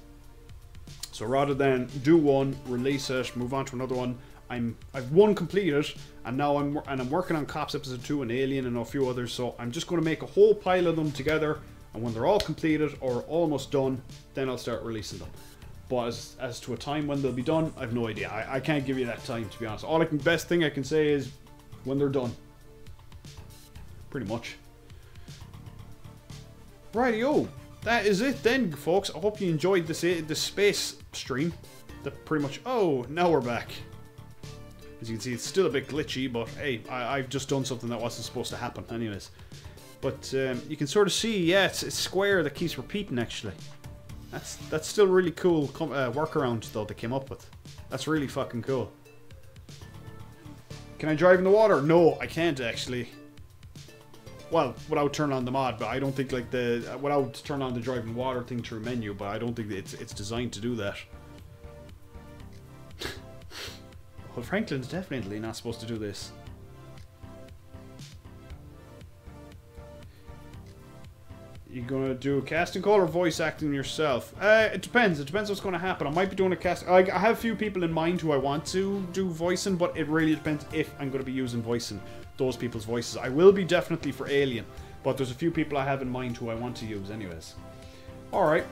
So rather than do one, release it, move on to another one, I've one completed, and now I'm working on Cops Episode 2 and Alien and a few others. So I'm just going to make a whole pile of them together, and when they're all completed or almost done, then I'll start releasing them. But as to a time when they'll be done, I've no idea. I can't give you that time, to be honest. Best thing I can say is when they're done. Pretty much. Rightio. That is it then, folks. I hope you enjoyed this space stream. That pretty much... Oh, now we're back. As you can see, it's still a bit glitchy, but hey, I've just done something that wasn't supposed to happen anyways. But you can sort of see, yeah, it's Square that keeps repeating, actually. That's still really cool workaround, though, they came up with. That's really fucking cool. Can I drive in the water? No, I can't, actually. Well, without turning on the mod, but I don't think like without turning on the driving water thing through menu, but I don't think it's designed to do that. Well, Franklin's definitely not supposed to do this. You gonna do a casting call or voice acting yourself? It depends. It depends what's gonna happen. I might be doing a cast. I have a few people in mind who I want to do voicing, but it really depends if I'm gonna be using voicing those people's voices. I will be definitely for Alien, but there's a few people I have in mind who I want to use anyways. Alright.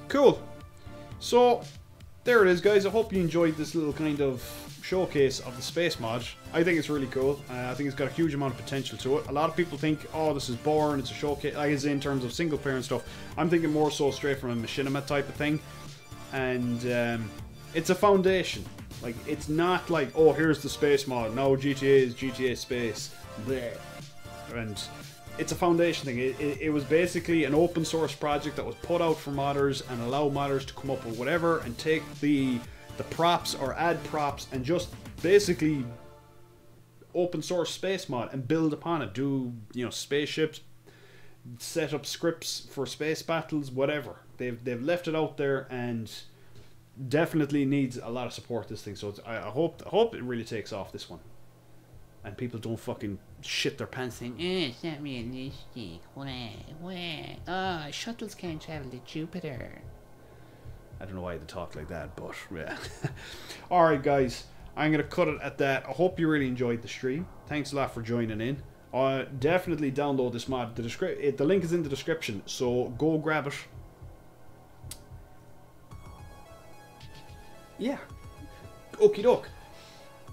Cool. So, there it is, guys. I hope you enjoyed this little kind of showcase of the space mod. I think it's really cool. I think it's got a huge amount of potential to it. A lot of people think, oh, this is boring, it's a showcase, like as in terms of single player and stuff. I'm thinking more so straight from a machinima type of thing. And it's a foundation. Like, it's not like, oh, here's the space mod, now GTA is GTA Space. Bleh. And it's a foundation thing. It was basically an open source project that was put out for modders and allow modders to come up with whatever and take the props or add props and just basically open source space mod and build upon it. Do, you know, spaceships, set up scripts for space battles, whatever. They've left it out there and definitely needs a lot of support, this thing. So I hope it really takes off, this one. And people don't fucking shit their pants saying, It's not realistic. Why? Oh, shuttles can't travel to Jupiter. I don't know why they talk like that, but yeah. Alright, guys. I'm going to cut it at that. I hope you really enjoyed the stream. Thanks a lot for joining in. Definitely download this mod. The link is in the description, so go grab it. Yeah. Okie doke.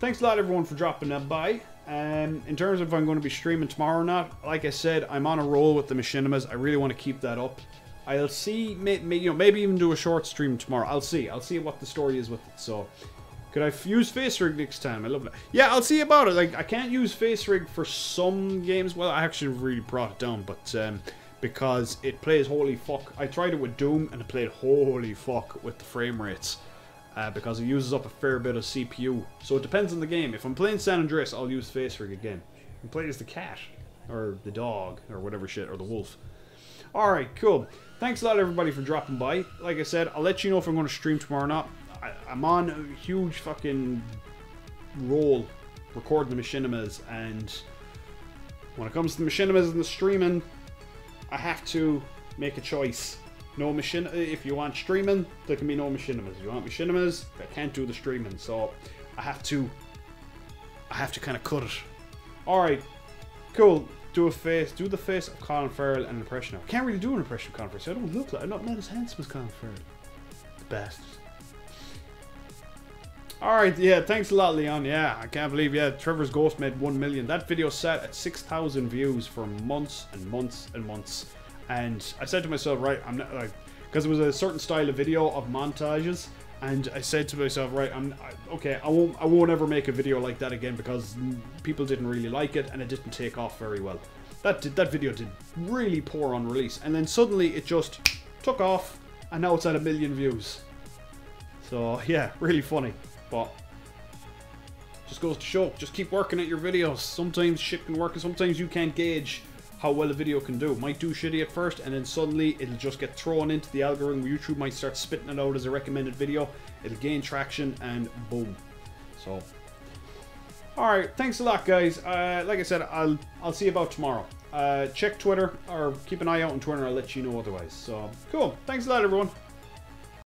Thanks a lot, everyone, for dropping that by. In terms of if I'm going to be streaming tomorrow or not, like I said, I'm on a roll with the machinimas. I really want to keep that up. I'll see, maybe even do a short stream tomorrow. I'll see what the story is with it. So, could I use FaceRig next time? I love that. Yeah, I'll see about it. Like, I can't use FaceRig for some games. Well, I actually really brought it down, but because it plays holy fuck. I tried it with Doom, and it played holy fuck with the frame rates. Because it uses up a fair bit of CPU. So it depends on the game. If I'm playing San Andreas, I'll use FaceRig again. I'm playing as the cat, or the dog, or whatever shit, or the wolf. Alright, cool. Thanks a lot, everybody, for dropping by. Like I said, I'll let you know if I'm going to stream tomorrow or not. I'm on a huge fucking roll recording the machinimas, and when it comes to the machinimas and the streaming, I have to make a choice. No machin. If you want streaming, there can be no machinimas. If you want machinimas, I can't do the streaming, so I have to kind of cut it. Alright, cool. Do the face of Colin Farrell and an impression of. I can't really do an impression of Colin Farrell, so I don't look like, I'm not as handsome as Colin Farrell. The bastard. Alright, yeah, thanks a lot, Leon. Yeah, I can't believe, yeah, Trevor's Ghost made 1 million. That video sat at 6,000 views for months and months and months. And I said to myself, right, I'm not, like, because it was a certain style of video of montages, and I said to myself, right, okay, I won't ever make a video like that again because people didn't really like it and it didn't take off very well. That video did really poor on release, and then suddenly it just took off, and now it's at 1 million views. So yeah, really funny. But just goes to show, just keep working at your videos. Sometimes shit can work and sometimes you can't gauge how well a video can do. It might do shitty at first and then suddenly it'll just get thrown into the algorithm. YouTube might start spitting it out as a recommended video. It'll gain traction and boom. So alright, thanks a lot guys. Like I said, I'll see you about tomorrow. Check Twitter or keep an eye out on Twitter, I'll let you know otherwise. So cool, thanks a lot everyone.